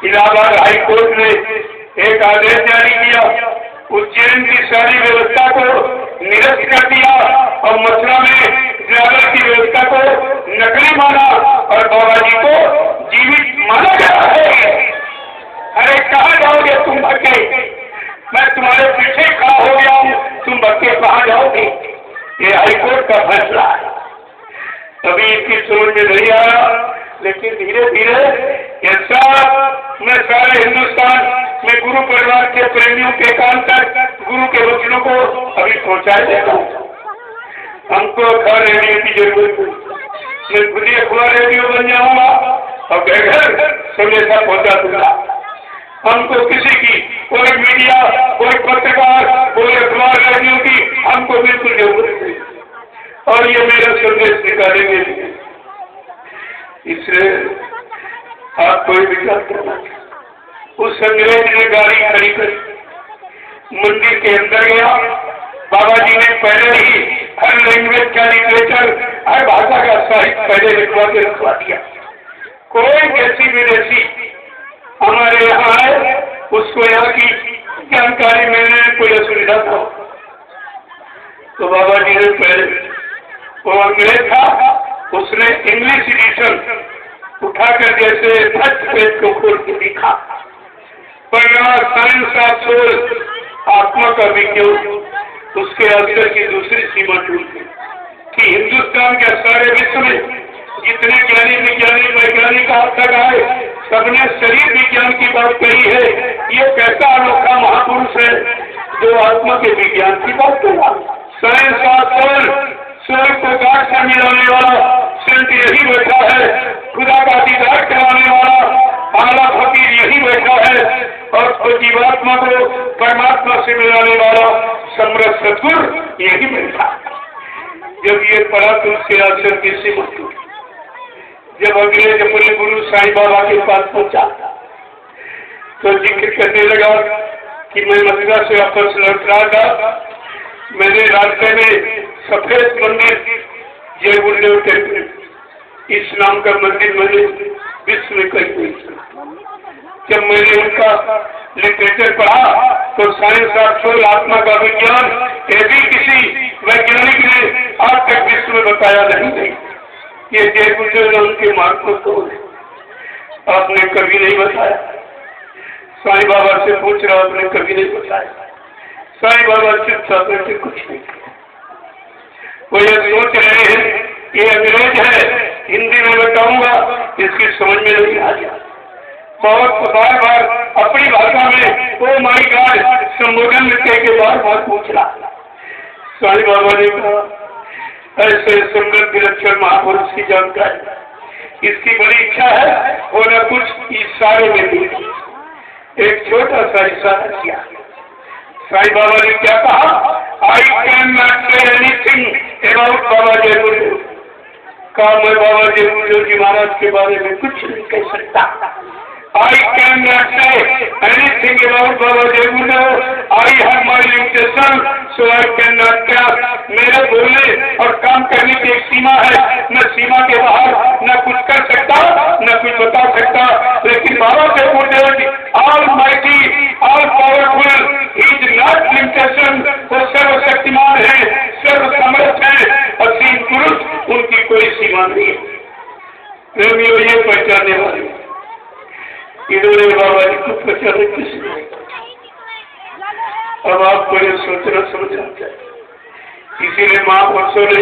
इलाहाबाद हाई कोर्ट ने एक आदेश जारी किया, उज्जैन की सारी व्यवस्था को निरस्त कर दिया और मथुरा में ड्राइवर की व्यवस्था को नकली माना और बाबा जी को जीवित माना गया है। अरे कहाँ जाओगे तुम भक्के? मैं तुम्हारे पीछे खड़ा हो गया हूँ, तुम भक्के कहाँ जाओगे? ये हाईकोर्ट का फैसला है। अभी इसकी समझ में नहीं आया, लेकिन धीरे धीरे ऐसा मैं सारे हिंदुस्तान में गुरु परिवार के प्रेमियों के कान तक गुरु के वचनों को अभी पहुंचाए देता हूँ। हमको अखबार रेडियो की जरूरत है, मैं खुद ही अखबार रेडियो बन जाऊंगा और घर घर संदेशा पहुंचा दूंगा। हमको किसी की कोई मीडिया, कोई पत्रकार, कोई अखबार रेडियो की हमको बिल्कुल जरूरत नहीं, और ये मेरा संदेश निकालेंगे। इसलिए आप कोई विचार करना। उस अंग्रेज ने गाड़ी खड़ी कर मंदिर के अंदर गया। बाबा जी ने पहले ही हर लैंग्वेज का लिटरेचर, हर भाषा का साहित्य पहले लिखवा के रखवा दिया। कोई देशी विदेशी हमारे यहाँ है, उसको यहाँ की जानकारी मिलने में कोई असुविधा था। तो बाबा जी ने पहले, वो अंग्रेज था, उसने इंग्लिश एडिशन उठाकर जैसे फर्स्ट पेज को खोल के दिखा, परिवार साइंस ऑफ सोल, आत्मा का विज्ञान, उसके अंदर की दूसरी सीमा टूट गई कि हिंदुस्तान के सारे विश्व में जितने ज्ञानी विज्ञानी वैज्ञानिक आज तक आए, सबने शरीर विज्ञान की बात कही है। ये कैसा अनोखा महापुरुष है जो आत्मा के विज्ञान की बात कर रहा। साइंस ऑफ सोल, सोल को गाढ़ से मिलाने वाला संत यही बैठा है, खुदा का दीदार कराने वाला आला फकीर यही बैठा है, और जीवात्मा को परमात्मा से मिलाने वाला समर्थ सतगुरु यही बैठा। जब ये पढ़ा तो उसके आचरण की सीमा टूटी। जब अंग्रेज अपने गुरु साईं बाबा के पास पहुंचा तो जिक्र करने लगा कि मैं मथुरा से वापस लौट रहा था, मैंने रास्ते में सफेद मंदिर जय गुरुदेव टेम्पल इस नाम का मंदिर मैंने विश्व में कहीं नहीं सुना। जब मैंने उनका लिटरेचर पढ़ा तो साइंस ऑफ सोल, आत्मा का विज्ञान, ये भी किसी वैज्ञानिक ने आज तक विश्व में बताया नहीं। ये जय गुरुदेव ने उनके मार्ग को तोड़ आपने कभी नहीं बताया। साईं बाबा से पूछ रहा, आपने कभी नहीं बताया। साईं बाबा चुपचाप से कुछ नहीं किया। वो ये सोच रहे हैं ये अंग्रेज है, हिंदी में बताऊंगा, इसकी समझ में नहीं आ गया। बहुत बार बार अपनी भाषा में ओ माय गॉड संबोधन लिखने के बार पूछ रहा। साईं बाबा ने कहा ऐसे समृद्ध विलक्षण महापुरुष की जानकारी इसकी बड़ी इच्छा है, होना कुछ इशारे में दी। एक छोटा सा इशारा किया। साईं बाबा ने क्या कहा? I can not say anything about Baba Jai Gurudev. कहा मैं बाबा जय गुरुदेव जी महाराज के बारे में कुछ नहीं कह सकता। I cannot say anything about Baba Jai Gurudev. I have my limitation, so I cannot talk. मेरे बोलने और काम करने की एक सीमा है, मैं सीमा के बाहर न कुछ कर सकता न कुछ बता सकता। लेकिन बाबा जय गुरुदेव all mighty, all powerful, he is इन्होंने बाबा जी को प्रचार किसी ने। अब आपको ये सोचना समझना चाहिए। इसीलिए महापुरुषों ने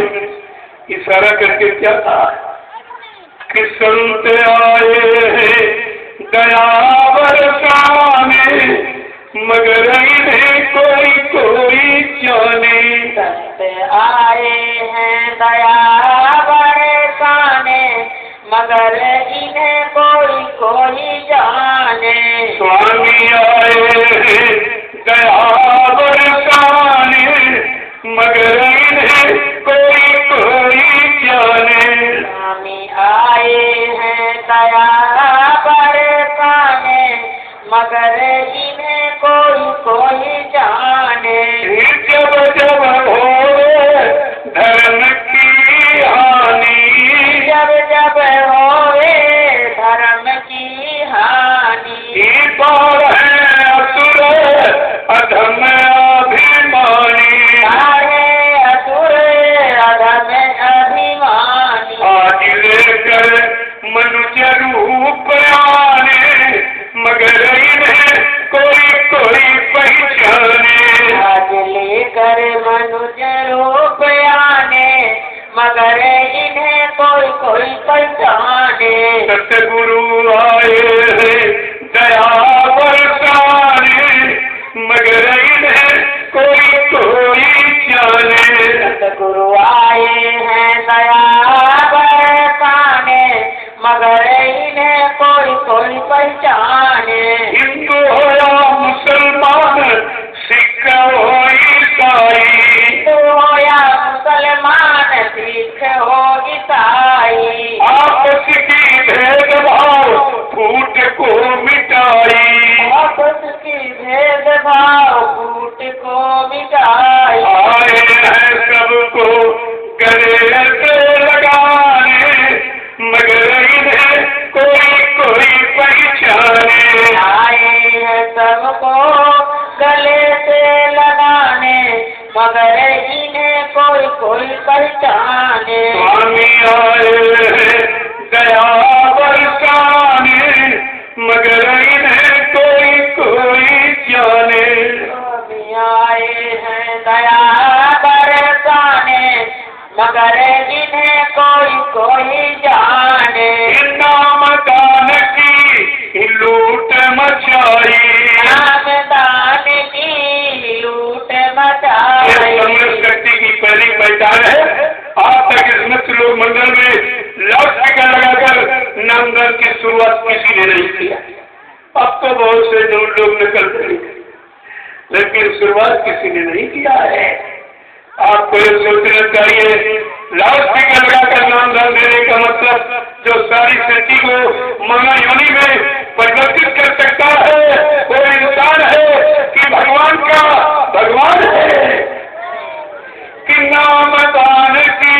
इशारा करके क्या कहा कि संत आए हैं दया बरसाने, मगर इन्हें कोई कोई जाने। संत आए हैं दया बरसाने, मगर इन्हें कोई कोई जाने। स्वामी आए हैं दया बरसाने, मगर इन्हें कोई कोई जाने। स्वामी आए हैं दया बरसाने, मगर इन्हें कोई कोई जाने। जब जब हो धर्म की हानि, जब जब होए धर्म की हानि। बार है असुर अधम अभिमानी, सारे असुर अधम अभिमानी। आज लेकर मनुष्य रूप आने, मगर इन्हें कोई कोई पहचाने। आज लेकर मनुष्य रूप आने, मगर इन्हें कोई कोई पहचाने। सतगुरु आए हैं दया बरसाने, मगर इन्हें कोई कोई जाने। सतगुरु आए हैं दया बरसाने, मगर इन्हें कोई कोई पहचाने। हिंदू हो या मुसलमान, सिख हो ईसाई, हिंदू हो या मुसलमान, सिख हो ईसाई। आपस की भेदभाव फूट को मिटाई। आपस की भेदभाव फूट को मिटाई। आए हैं सबको गले से लगाने, मगर इन्हें कोई कोई पहचाने। आए हैं सबको गले से लगाने, मगर इन्हें कोई कोई पहचाने। स्वामी आए हैं दया बरसाने, मगर इन्हें कोई कोई जाने। स्वामी आए हैं दया बरसाने, मगर इन्हें कोई कोई जाने। नाम दान की लूट मचाई, नाम दान की लूट मचाई। शक्ति की पहली पहचान है। आज तक इस मित्र लोग मंडल में लाउडस्पीकर लगाकर नामदान की शुरुआत किसी ने नहीं किया। अब तो बहुत से दूर लोग निकल रहे, लेकिन शुरुआत किसी ने नहीं किया है। आपको ये सोचना चाहिए, लाउडस्पीकर लगाकर नामदान देने का मतलब जो सारी सृष्टि को मानव योनि में परिवर्तित कर सकता है वो इंसान है कि भगवान का भगवान है। कि नाम दान की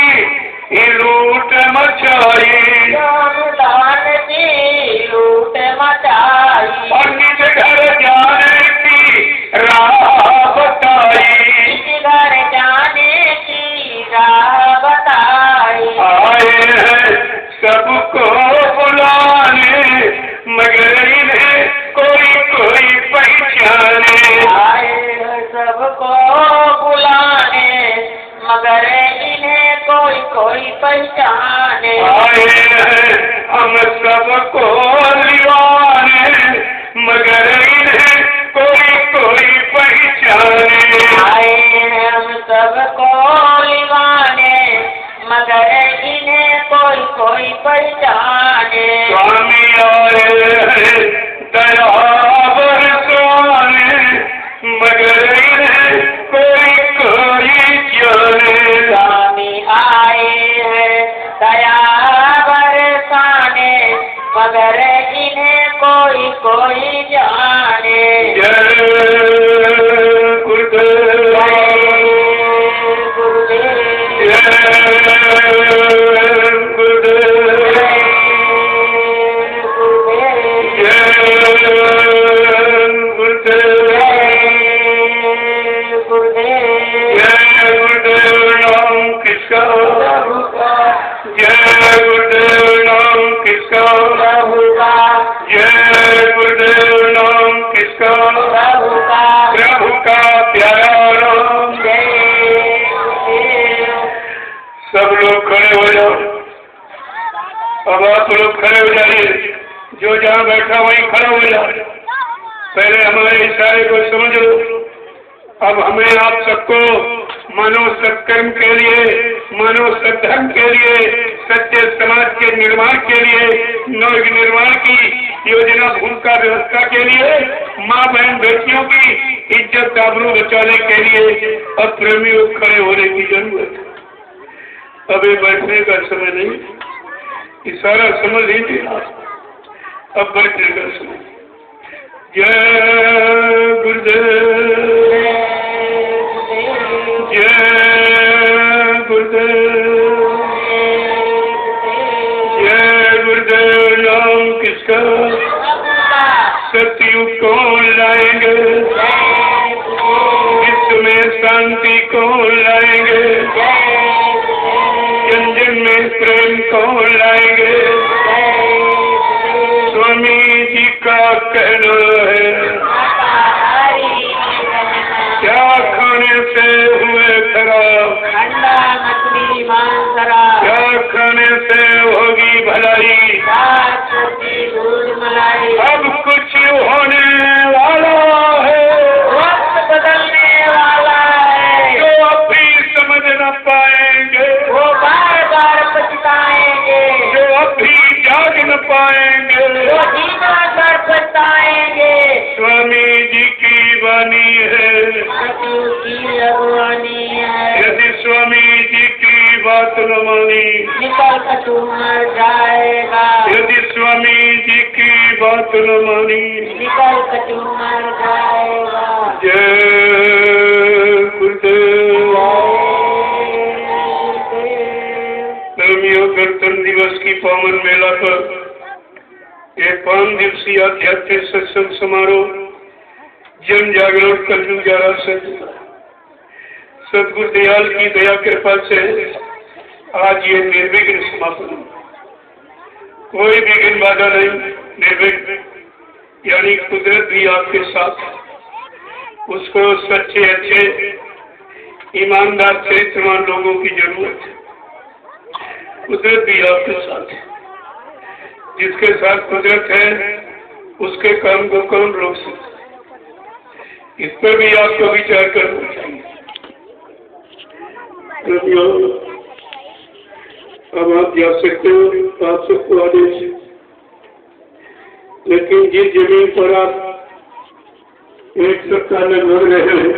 लूट मचाई, नाम दान की लूट मचाई। और निज घर जाने की राह बताई। निज घर जाने की राह बताई। आए हैं सबको बुलाने, मगर इन्हें कोई कोई पहचाने। आए हैं सबको बुलाने, मगर इन्हें कोई कोई पहचाने। आए हैं हम सबको लिवाने, मगर इन्हें कोई कोई पहचाने। आए हैं हम सबको लिवाने, मगर इन्हें कोई कोई पहचाने। स्वामी आए हैं दया बरसाने, मगर इन्हें कोई कोई जाने। स्वामी आए हैं दया बरसाने, मगर इन्हें कोई कोई जाने। जय गुरुदेव, जय गुरुदेव। जय गुरुदेव, जय गुरुदेव नाम किसका, प्रभु का जय किसका? प्रभु का। प्रभु का प्यारा नाम। सब लोग खड़े हो जाओ। अब आप लोग खड़े हो जाइए, जो जहाँ बैठा वहीं खड़ा हो जाए। पहले हमारे इशारे को समझ लो। अब हमें आप सबको मानव सत्कर्म के लिए, मानव सद्धर्म के लिए, सत्य समाज के निर्माण के लिए, नव निर्माण की योजना भूमिका व्यवस्था के लिए, माँ बहन बेटियों की इज्जत आबरू बचाने के लिए अब प्रेमियों खड़े होने की जरूरत है। अब ये बैठने का समय नहीं, इशारा समझ लीजिए। अब बैठने का समय। जय गुरुदेव, जय गुरुदेव, जय गुरुदेव। नाम किसका? सतयुग कौन लाएंगे? विश्व में शांति कौन लाएंगे? जन जन में प्रेम कौन लाएंगे? स्वामी जी का कहना है, क्या खाने से हुए खराब? अंडा मछली मांस शराब। क्या खाने से होगी भलाई? दूध मलाई। अब कुछ होने वाला है, वक्त बदलने वाला है। जो अब भी समझ न पाएंगे वो बार बार पछताएंगे। जो अब भी जाग न पाएंगे वो जीना कर पछताएंगे। स्वामी जी की वाणी है, सतयुग की अगुवानी है। यदि स्वामी जी की बात न मानी, निकल कर तू मर जाएगा। यदि स्वामी जी की बात न मानी, निकल कर तू मर जाएगा। जय गुरुदेव। धर्मियों गणतंत्र दिवस की पावन मेला पर एक 5 दिवसीय आध्यात्मिक सत्संग समारोह जन जागरण कलयुग 11 से सदगुरु दयाल की दया कृपा से आज ये निर्विघ्न समापन। कोई विघ्न बाधा नहीं, निर्विघ्न, यानी कुदरत भी आपके साथ। उसको सच्चे अच्छे ईमानदार चरित्रवान लोगों की जरूरत है। कुदरत भी आपके साथ है। जिसके साथ कुदरत है उसके काम को कौन रोक सकता? इस पर भी आपको विचार करना चाहिए। अब आप जा सकते हो, आप सबको आदेश, लेकिन जिस जमीन पर आप एक सप्ताह में लड़ रहे हो,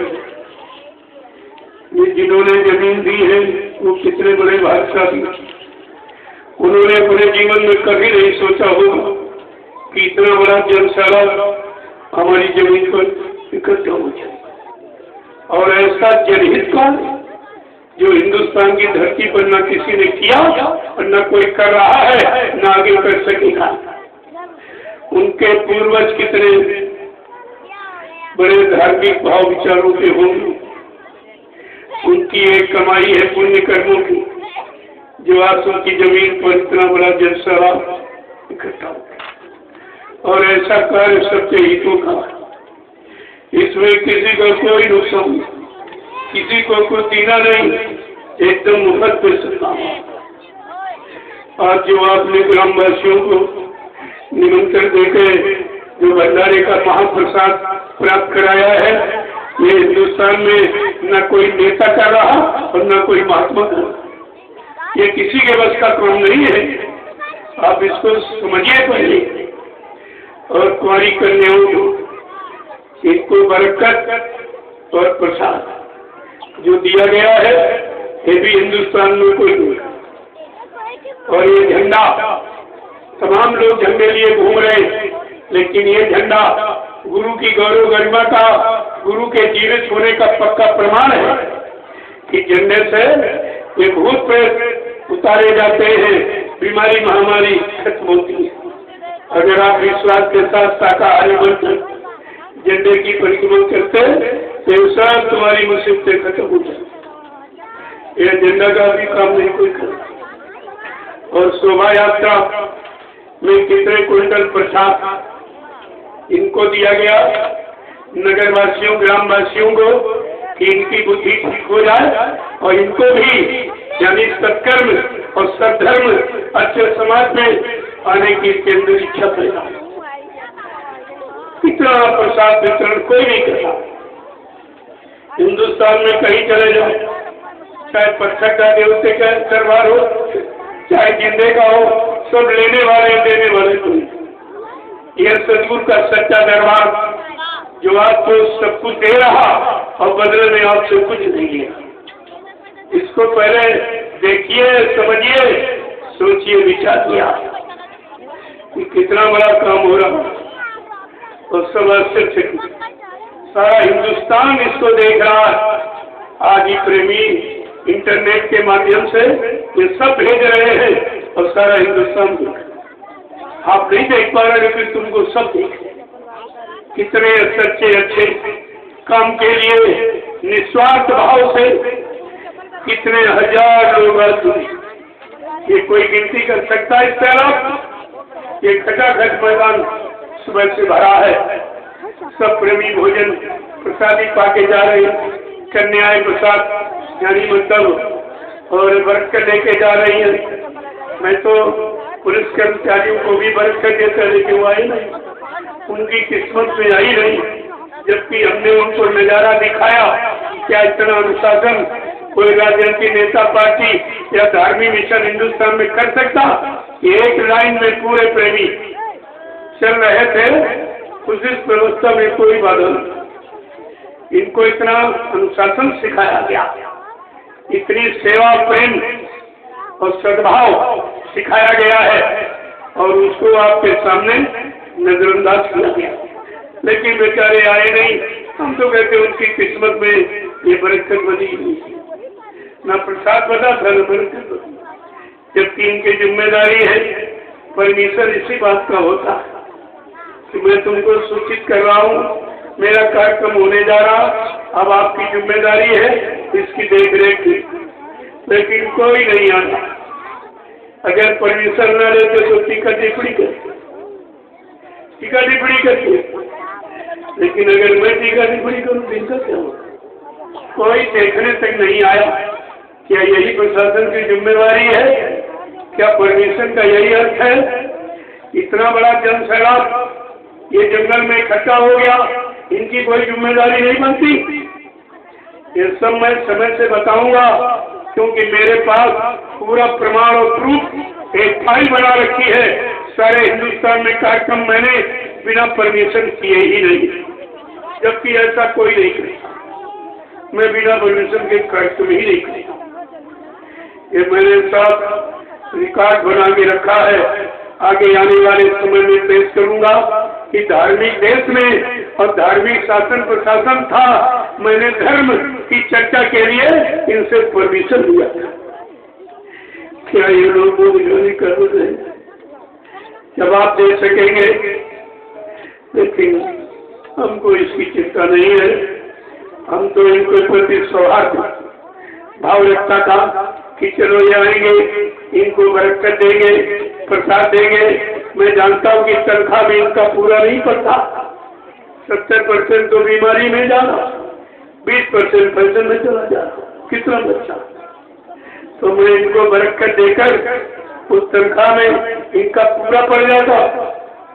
ये जिन्होंने जमीन दी है वो कितने बड़े भाग्यशाली। उन्होंने अपने जीवन में कभी नहीं सोचा होगा कि इतना बड़ा जनशाला हमारी जमीन पर इकट्ठा हो जाए, और ऐसा जनहित का जो हिंदुस्तान की धरती पर न किसी ने किया और न कोई कर रहा है, न आगे कर सकेगा। उनके पूर्वज कितने बड़े धार्मिक भाव विचारों के होंगे। उनकी एक कमाई है पुण्य कर्मों की, जो आज उनकी जमीन पर इतना बड़ा जनशाला इकट्ठा हो, और ऐसा कार्य सबके हितों का। इसमें किसी का कोई नुकसान नहीं, किसी को कुछ देना नहीं, एकदम मुफ्त पे सकता। आज जो आपने ग्रामवासियों को निमंत्रण देकर जो भंडारे का महाप्रसाद प्राप्त कराया है, ये हिंदुस्तान में न कोई नेता कर रहा और न कोई महात्मा कर रहा। ये किसी के बस का काम नहीं है। आप इसको समझिए पहले। और कुंवारी कन्याओं को इनको बरकत और प्रसाद जो दिया गया है, ये भी हिंदुस्तान में कोई नहीं। और ये झंडा, तमाम लोग झंडे लिए घूम रहे हैं, लेकिन ये झंडा गुरु की गौरव गरिमा का, गुरु के जीवित होने का पक्का प्रमाण है कि झंडे से ये भूत प्रेत उतारे जाते हैं, बीमारी महामारी खत्म होती है। अगर आप विश्वास के साथ शाकाहारी बनकर झंडे की परिक्रमा करते तो सब तुम्हारी मुसीबतें खत्म हो जाए। यह झंडा का भी काम नहीं कोई करता। और शोभा यात्रा में कितने क्विंटल प्रसाद इनको दिया गया नगरवासियों ग्रामवासियों को कि इनकी बुद्धि ठीक हो जाए और इनको भी यानी सत्कर्म और सद्धर्म अच्छे समाज में आने की इसके अंदर इच्छा पैदा। इतना प्रसाद वितरण कोई नहीं करता। हिंदुस्तान में कहीं चले जाओ, चाहे पत्थर का देवते का दरबार हो चाहे जिंदे का हो, सब लेने वाले देने वाले कोई। यह सतगुरु का सच्चा दरबार जो आपको सब कुछ दे रहा और बदले में आपसे कुछ नहीं लिया। इसको पहले देखिए, समझिए, सोचिए, विचारिए कि कितना बड़ा काम हो रहा और सब आश्चर्य सारा हिंदुस्तान इसको देख रहा है। आज ही प्रेमी इंटरनेट के माध्यम से ये सब भेज रहे हैं और सारा हिंदुस्तान देख रहा। आप नहीं देख पा रहे लेकिन तुमको सब देख। कितने सच्चे अच्छे काम के लिए निस्वार्थ भाव से कितने हजार लोग आते, ये कोई गिनती कर सकता है। इस तरफ ये खटाखट मैदान सुबह से भरा है, सब प्रेमी भोजन प्रसादी पाके जा रहे हैं, कन्याएं प्रसाद यानी मतलब और बरकत लेके जा रही है। मैं तो पुलिस कर्मचारियों को भी बरकत देता लेकिन वो आए नहीं, उनकी किस्मत में आई नहीं। जबकि हमने उनको नजारा दिखाया, क्या इतना अनुशासन कोई राजनीतिक नेता पार्टी या धार्मिक मिशन हिंदुस्तान में कर सकता? एक लाइन में पूरे प्रेमी चल रहे थे, उस व्यवस्था में कोई बाधा नहीं। इनको इतना अनुशासन सिखाया गया, इतनी सेवा प्रेम और सद्भाव सिखाया गया है और उसको आपके सामने नजरअंदाज किया गया। लेकिन बेचारे आए नहीं। हम तो कहते उनकी किस्मत में ये बरकत बनी नहीं, ना प्रसाद बना था न बरकत बनी। जबकि इनकी जिम्मेदारी है, परमेश्वर इसी बात का होता है कि मैं तुमको सूचित कर रहा हूँ, मेरा कार्यक्रम होने जा रहा, अब आपकी जिम्मेदारी है इसकी देख रेख की। लेकिन कोई नहीं आता। अगर परमेश्वर न लेते तो टीका टिप्पणी करते, टीका टिप्पणी करते। लेकिन अगर मैं टीका टिप्पणी करूँ तो इनका क्या होगा? कोई देखने तक नहीं आया। क्या यही प्रशासन की जिम्मेवारी है? क्या परमेश्वर का यही अर्थ है? इतना बड़ा जनसैलाब ये जंगल में इकट्ठा हो गया, इनकी कोई जिम्मेदारी नहीं बनती? ये सब मैं समय से बताऊंगा, क्योंकि मेरे पास पूरा प्रमाण और प्रूफ एक फाइल बना रखी है। सारे हिंदुस्तान में कार्यक्रम मैंने बिना परमिशन किए ही नहीं, जबकि ऐसा कोई नहीं करेगा। मैं बिना परमिशन के कार्यक्रम ही नहीं करेगा। ये मेरे साथ रिकॉर्ड बना के रखा है, आगे आने वाले समय में पेश करूंगा कि धार्मिक देश में और धार्मिक शासन प्रशासन था, मैंने धर्म की चर्चा के लिए इनसे परमिशन लिया था। क्या ये लोग नहीं कर रहे हैं? जवाब दे सकेंगे, लेकिन हमको इसकी चिंता नहीं है। हम तो इनके प्रति सौहार्द भाव रखता था कि चलो ये आएंगे, इनको बरकत देंगे, प्रसाद देंगे। मैं जानता हूँ कि तनख्वाह में इनका पूरा नहीं पड़ता। 70% तो बीमारी में जाना, 20% फैशन में चला जाना, कितना बच्चा। तो मैं इनको बरकत देकर उस तनख्वाह में इनका पूरा पड़ जाता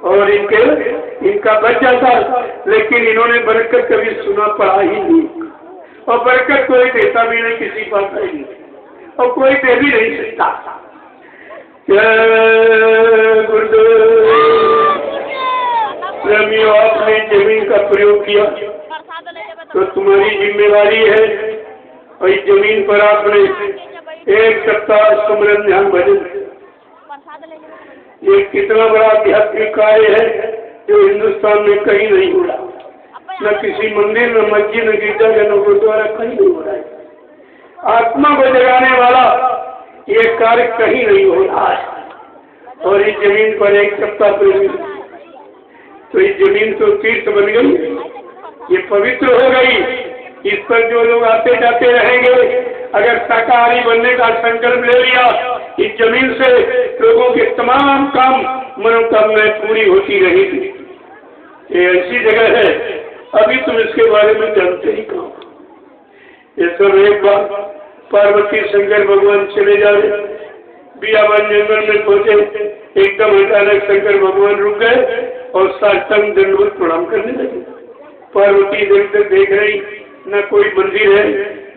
और इनका बच जाता। लेकिन इन्होंने बरकत कभी सुना पड़ा ही नहीं, और बरकत कोई देता भी नहीं, किसी पास है नहीं, और कोई दे भी नहीं सकता। प्रेमियों, आपने जमीन का प्रयोग किया तो तुम्हारी जिम्मेवारी है, और इस जमीन पर आपने 1 सप्ताह सुमरन ध्यान भजन। ये कितना बड़ा आध्यात्मिक कार्य है जो हिंदुस्तान में कहीं नहीं हो रहा, न किसी मंदिर, न मस्जिद, न गिरजाघर, न गुरुद्वारा, कहीं नहीं हो रहा है। आत्मा को जगाने वाला ये कार्य कहीं नहीं हो रहा है। और इस जमीन पर 1 सप्ताह प्रेमी, तो इस जमीन तो तीर्थ बन गई, ये पवित्र हो गई। इस पर जो लोग आते जाते रहेंगे, अगर शाकाहारी बनने का संकल्प ले लिया, इस जमीन से लोगों के तमाम काम मनोकामनाएं पूरी होती रहेगी। ये ऐसी जगह है, अभी तुम इसके बारे में जानते ही कहो। ये सब एक बार पार्वती शंकर भगवान चले जा रहे, बियाबान जंगल में पहुंचे, एकदम अचानक शंकर भगवान रुक गए और साष्टांग दंडवत प्रणाम करने लगे। पार्वती इधर उधर देख रही, न कोई मंदिर है,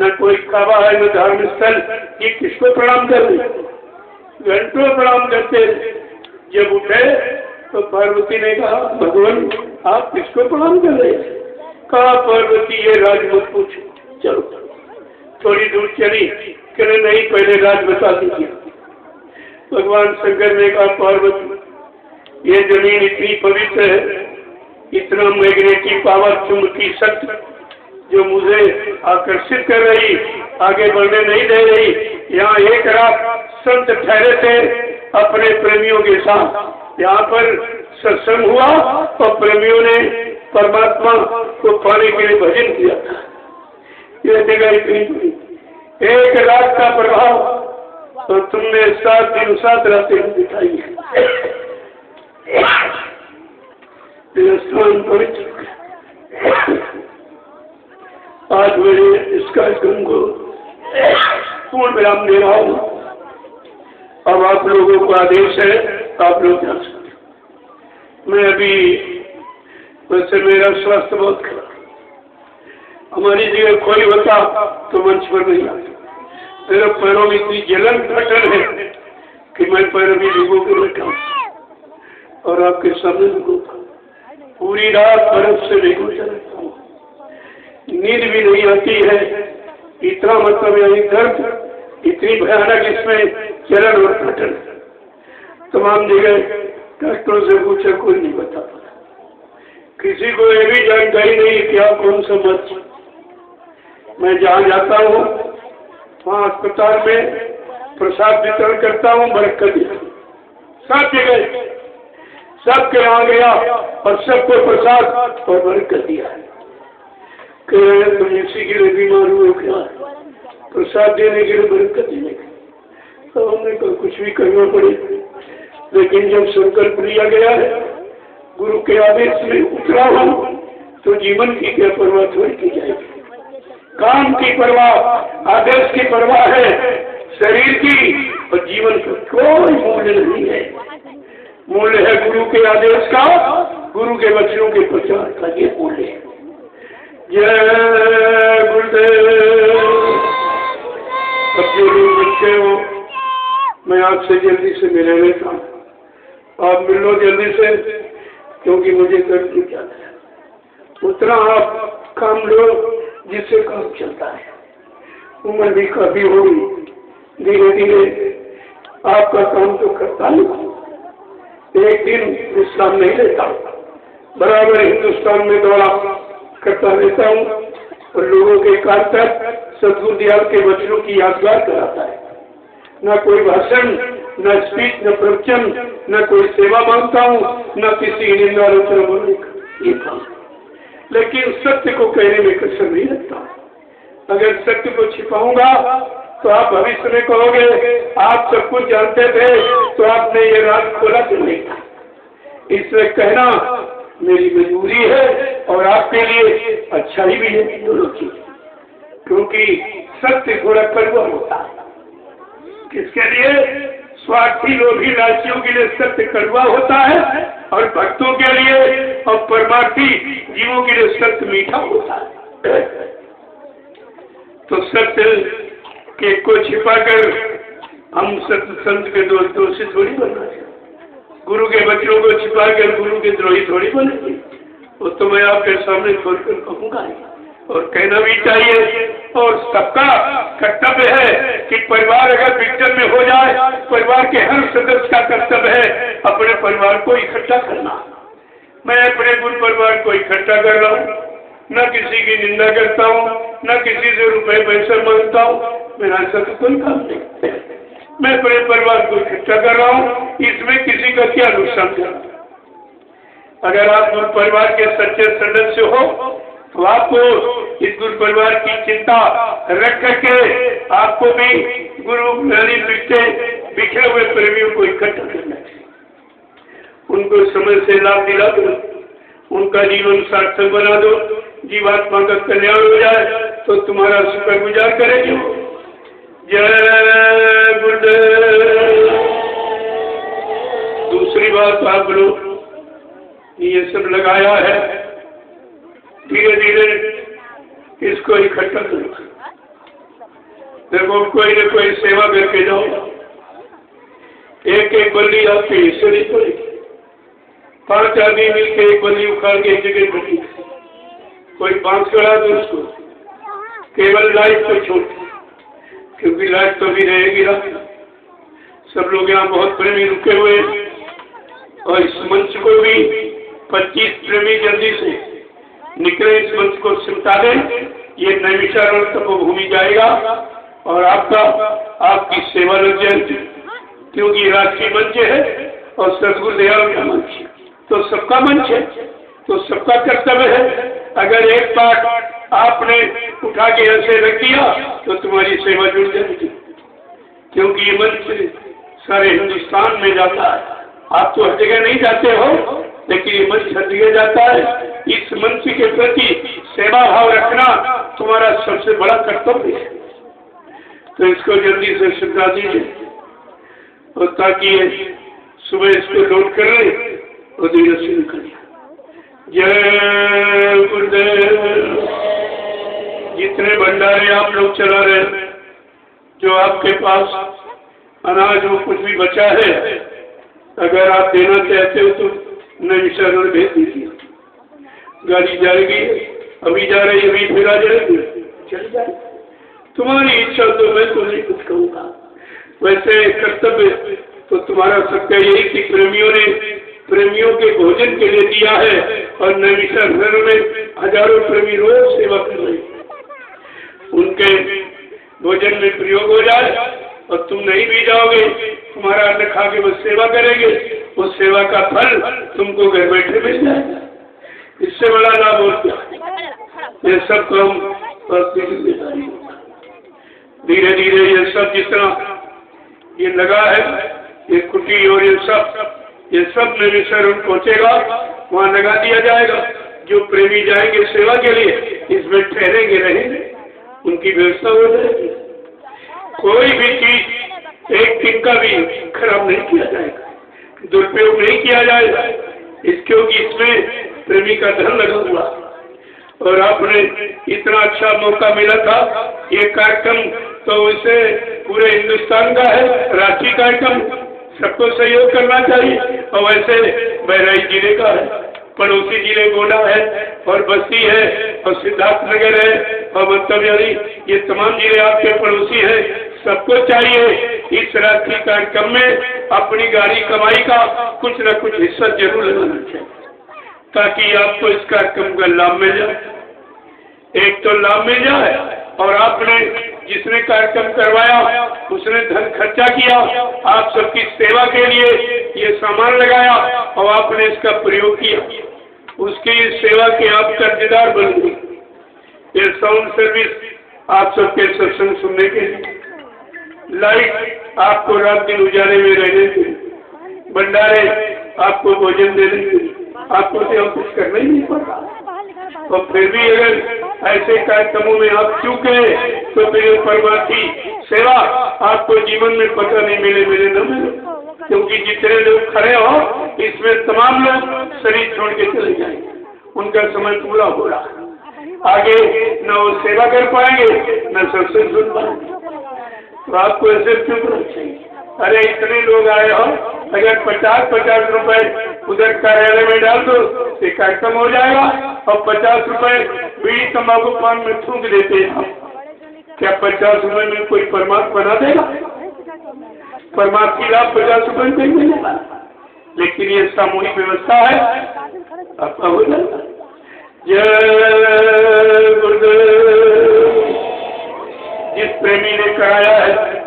न कोई काबा है, न धार्मिक स्थल, ये किसको प्रणाम कर रही? घंटों प्रणाम करते। जब उठे तो पार्वती ने कहा, भगवान आप किसको प्रणाम कर रहे हैं? कहा, पार्वती ये राज मत पूछो, चलो। थोड़ी दूर चली, कहने नहीं पहले राज बता दीजिए। भगवान शंकर ने कहा, पार्वती ये जमीन इतनी पवित्र है, इतना मैग्नेटिक पावर, चुंबकीय शक्ति जो मुझे आकर्षित कर रही, आगे बढ़ने नहीं दे रही। यहाँ एक रात संत ठहरे थे अपने प्रेमियों के साथ, यहाँ पर सत्संग हुआ और प्रेमियों ने परमात्मा को पाने के लिए भजन किया था। यह जगह इतनी एक रात का प्रभाव तो तुमने 7 दिन 7 रातें दिखाई है। स्थान पवित्र, आज मेरे इस कार्यक्रम को पूर्ण विराम दे रहा हूँ। अब आप लोगों को आदेश है, आप लोग जा सकते। मैं अभी वैसे मेरा स्वास्थ्य बहुत खराब, हमारी जगह कोई होता तो मंच पर नहीं आता। मेरे पैरों में इतनी जलन घटन है कि मैं पैर भी भिगो के बैठा हूँ और आपके सामने भिगोता हूँ। पूरी रात बर्फ से भिगो रहता हूँ, नींद भी नहीं आती है। इतना मतलब यही दर्द इतनी भयानक, इसमें जलन और घटन। तमाम जगह डॉक्टरों से पूछा, कोई नहीं बता पाता। किसी को ये भी जानकारी नहीं कि आप कौन सा मत। मैं जहाँ जाता हूँ वहाँ अस्पताल में प्रसाद वितरण करता हूँ, बरकत देता हूँ। सब जगह सबके यहाँ गया और सबको प्रसाद और बरकत दिया है। कह रहे हैं तुम इसी के लिए बीमार हुए क्या? प्रसाद देने के लिए, बरकत देने के लिए। तो हमने कहा कुछ भी करना पड़े, लेकिन जब संकल्प लिया गया है, गुरु के आदेश में उतरा हूँ, तो जीवन की क्या परवाह थोड़ी की जाएगी। काम की परवाह, आदेश की परवाह है, शरीर की और जीवन का कोई मूल्य नहीं है। मूल्य है गुरु के आदेश का, गुरु के वचनों के प्रचार का, ये मूल्य है। जय गुरुदेव। अपने लोग बच्चे हो, मैं आपसे जल्दी से मिलने लेता हूँ, आप मिल लो जल्दी से, क्योंकि मुझे दर्द जाता है। उतना आप काम लो जिससे काम चलता है। उम्र भी काफी होगी, धीरे धीरे आपका काम तो करता नहीं। एक दिन विश्राम नहीं लेता, बराबर हिंदुस्तान में दौरा करता रहता हूँ और लोगों के कान तक सदगुरु दयाल के वचनों की यादगार कराता है। न कोई भाषण, न स्पीच, न प्रवचन, न कोई सेवा मांगता हूँ, न किसी निंदा आलोचना बोलने का ये काम। लेकिन सत्य को कहने में कसर नहीं रखता। अगर सत्य को छिपाऊंगा तो आप भविष्य में कहोगे आप सब कुछ जानते थे तो आपने ये राज खोला क्यों नहीं था। इसलिए कहना मेरी मजबूरी है और आपके लिए अच्छाई भी है, दोनों चीज। क्योंकि सत्य थोड़ा कड़वा होता है। किसके लिए? स्वार्थी लोभी लालचियों के लिए सत्य कड़वा होता है और भक्तों के लिए और परमार्थी जीवों के लिए सत्य मीठा होता है। तो सत्य के को छिपाकर हम सत्य संत के दोषी थोड़ी बनना चाहिए। गुरु के बच्चों को छिपाकर गुरु के द्रोही थोड़ी बनेगी। वो तो मैं आपके सामने खोलकर कहूँगा और कहना भी चाहिए। और सबका कर्तव्य है कि परिवार अगर विघटन में हो जाए, परिवार के हर सदस्य का कर्तव्य है अपने परिवार को इकट्ठा करना। मैं अपने गुरु परिवार को इकट्ठा कर रहा हूँ, न किसी की निंदा करता हूँ, न किसी से रुपए पैसा मांगता हूँ। मेरा ऐसा तो कोई काम नहीं। मैं अपने परिवार को इकट्ठा कर रहा हूँ, इसमें किसी का क्या नुकसान करना। अगर आप गुरु परिवार के सच्चे सदस्य हो तो आपको इस गुरु परिवार की चिंता रख करके आपको भी गुरु बिखरे हुए प्रेमियों को इकट्ठा करना चाहिए। उनको समय से लाभ दिला दो, उनका जीवन सार्थक बना दो, जीवात्मा का कल्याण हो जाए तो तुम्हारा शुक्रगुजार करेंगे। जय गुरुदेव। दूसरी बात आप लोग ये सब लगाया है, धीरे धीरे इसको इकट्ठा करो। देखो कोई न कोई सेवा करके जाओ, एक एक बल्ली आपके हिस्से नहीं पड़ेगी। 5 आदमी मिलकर एक बल्ली उखाड़ के एक जगह बैठी, कोई बांस करा दो उसको, केवल लाइट को छोड़, क्योंकि लाइट तो भी रहेगी ना। सब लोग यहाँ बहुत प्रेमी रुके हुए, और इस मंच को भी 25 प्रेमी जल्दी से निकले, इस मंच को सिमटा दें। ये नैमिषारण्य तपोभूमि जाएगा और आपकी सेवा लग जाएगी, क्योंकि राष्ट्रीय मंच है और सदगुरु दयाल का मंच है, तो सबका मंच है, तो सबका कर्तव्य है। अगर एक पाठ आपने उठा के ऐसे रख दिया तो तुम्हारी सेवा जुड़ जाएगी, क्योंकि ये मंच सारे हिंदुस्तान में जाता है। आप तो हर जगह नहीं जाते हो, लेकिन ये मंच हर जगह जाता है। इस मंच के प्रति सेवा भाव रखना तुम्हारा सबसे बड़ा कर्तव्य है, तो इसको जल्दी से स्वीकार दीजिए, और ताकि सुबह इसको लोड कर ले और धीरे से निकलिए। जय गुरुदेव। जितने भंडारे आप लोग चला रहे हैं, जो आपके पास अनाज वो कुछ भी बचा है, अगर आप देना चाहते हो तो नैमिषारण्य भेज दीजिए। गाड़ी जाएगी, अभी जा रही, अभी फिर आ जाएगी, चल जाए। तुम्हारी इच्छा तो मैं तो नहीं कुछ कहूँगा। वैसे कर्तव्य तो तुम्हारा सबका यही कि प्रेमियों के भोजन के लिए दिया है, और नैमिषारण्य में हजारों प्रेमी रोज सेवा कर रहे हैं। उनके भोजन में प्रयोग हो जाए और तुम नहीं भी जाओगे, तुम्हारा अन्न खा के बस सेवा करेंगे, उस सेवा का फल तुमको घर बैठे मिल जाएगा। इससे बड़ा लाभ और क्या। ये सब काम जिम्मेदारी, धीरे धीरे ये सब जितना ये लगा है, ये कुटी और ये सब नैमिषारण्य पहुंचेगा, वहाँ लगा दिया जाएगा। जो प्रेमी जाएंगे सेवा के लिए, इसमें ठहरेंगे, रहेंगे, उनकी व्यवस्था हो जाएगी। कोई भी चीज एक दिन का भी खराब नहीं किया जाएगा, दुरुपयोग नहीं किया जाएगा, क्योंकि इसमें प्रेमी का धन लगा हुआ। और आपने इतना अच्छा मौका मिला था, ये कार्यक्रम तो उसे पूरे हिंदुस्तान का है, राष्ट्रीय कार्यक्रम, सबको सहयोग करना चाहिए। और वैसे बहराइच जिले का है, पड़ोसी जिले गोंडा है, और बस्ती है, और सिद्धार्थनगर है, और मतव्यारी, ये तमाम जिले आपके पड़ोसी हैं। सबको चाहिए इस राष्ट्रीय कार्यक्रम में अपनी गाड़ी कमाई का कुछ न कुछ हिस्सा जरूर लगाना चाहिए, ताकि आपको इस कार्यक्रम का लाभ मिल जाए। एक तो लाभ मिल जाए, और आपने जिसने कार्यक्रम करवाया उसने धन खर्चा किया, आप सबकी सेवा के लिए ये सामान लगाया और आपने इसका प्रयोग किया, उसकी सेवा के आप कर्जदार बन गए। ये साउंड सर्विस आप सबके सत्संग सुनने के लिए, लाइट आपको रात दिन उजाले में रहने के लिए, भंडारे आपको भोजन देने के लिए, आपको तो कुछ करना ही नहीं पड़ता। और फिर भी अगर ऐसे कार्यक्रमों में आप चूके तो फिर परमार्थी सेवा आपको जीवन में पता नहीं मिले न मिले, क्योंकि जितने लोग खड़े हो इसमें तमाम लोग शरीर छोड़ के चले जाएंगे, उनका समय पूरा हो रहा है। आगे न वो सेवा कर पाएंगे न सत्संग सुन पाएंगे, तो आपको ऐसे क्यों करना चाहिए। अरे इतने लोग आए हो, अगर 50-50 रुपए उधर कार्यालय में डाल दो तो कार्यक्रम हो जाएगा, और 50 रुपए बीड़ी तंबाकू पान में थूक देते हैं। क्या 50 रुपए में कोई परमात्मा बना देगा? परमात्मा की लाभ 50 रुपए में मिलेगा, लेकिन ये सामूहिक व्यवस्था है, आपका हो जाएगा। जय गुरुदेव। जिस प्रेमी ने कराया है,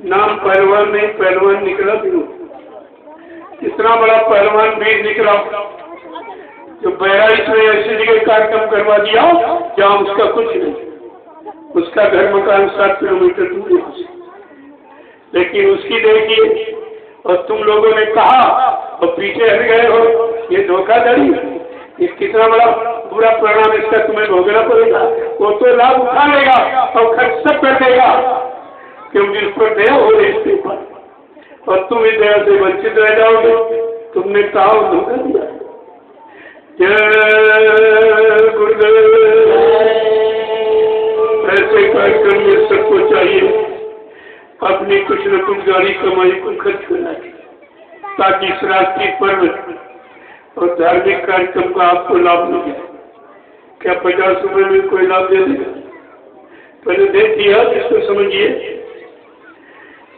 नाम पहलवान नहीं, पहलवान निकला भी, इतना बड़ा पहलवान भी निकला जो बहराइच में ऐसी जगह कार्यक्रम करवा दिया जहाँ उसका कुछ नहीं, उसका घर मकान 7 किलोमीटर दूर है, लेकिन उसकी देखिए, और तुम लोगों ने कहा और पीछे हट गए हो, ये धोखाधड़ी। ये कितना बड़ा बुरा परिणाम इसका तुम्हें भोगना पड़ेगा। वो तो लाभ उठा लेगा और खर्च सब कर देगा, क्योंकि उस पर दया हो रही इसके ऊपर, और तुम इस दया से वंचित रह जाओगे। तुमने ताव धोखा दिया। जय गुरुदेव। ऐसे कार्यक्रम में सबको चाहिए अपनी कुछ न कुछ गाड़ी कमाई को खर्च करना चाहिए, ताकि इस राष्ट्रीय पर्व और धार्मिक कार्यक्रम का आपको लाभ मिले। क्या 50 रुपए में कोई लाभ दे देगा? पहले देखिए, आप इसको समझिए।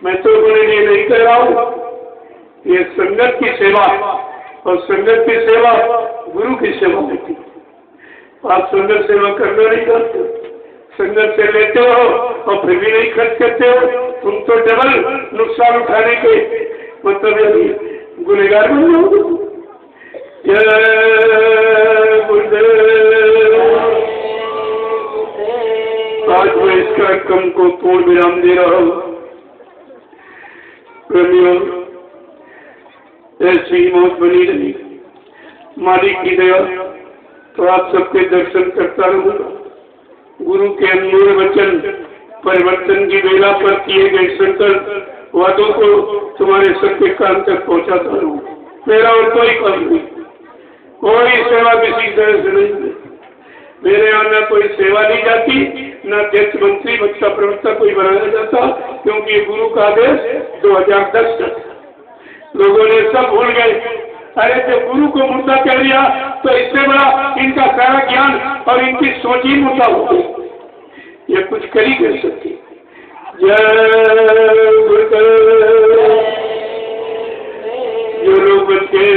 मैं तो अपने लिए नहीं कह रहा हूँ। ये संगत की सेवा, और संगत की सेवा गुरु की सेवा होती है। आप संगत सेवा करना नहीं चाहते, संगत से लेते हो और फिर भी नहीं खर्च करते हो, तुम तो डबल नुकसान उठाने के मतलब गुनहगार बन जाओगे। जय गुरुदेव। आज मैं इस कार्यक्रम को पूर्ण विराम दे रहा हूँ। प्रेमियों, ऐसी मौत बनी रही, मालिक की दया तो आप सबके दर्शन करता रहूंगा। गुरु के अनमोल वचन, परिवर्तन की बेला पर किए गए संकल्प वादों को तुम्हारे सबके कान तक पहुंचाता रहूंगा। मेरा और कोई काम नहीं, कोई सेवा किसी तरह से नहीं। मेरे यहाँ न कोई सेवा ली जाती, न अध्यक्ष मंत्री बच्चा प्रवक्ता कोई बनाया जाता, क्योंकि ये गुरु का आदेश 2010 तक लोगों ने सब भूल गए। अरे जब गुरु को मुद्दा कह दिया तो इससे बड़ा इनका सारा ज्ञान और इनकी सोच ही मुद्दा हो गई। ये कुछ कर ही कर सकती। जय गुरुदेव। जो लोग बच गए,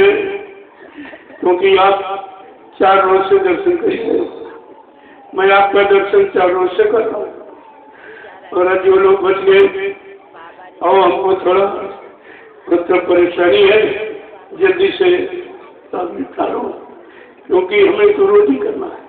क्योंकि आप 4 रोज से दर्शन करेंगे, मैं आपका दर्शन 4 रोज से कर रहा हूँ। और जो लोग बच गए, और हमको थोड़ा मतलब परेशानी है, जल्दी से निपटा लो, क्योंकि हमें तो रोज ही करना है।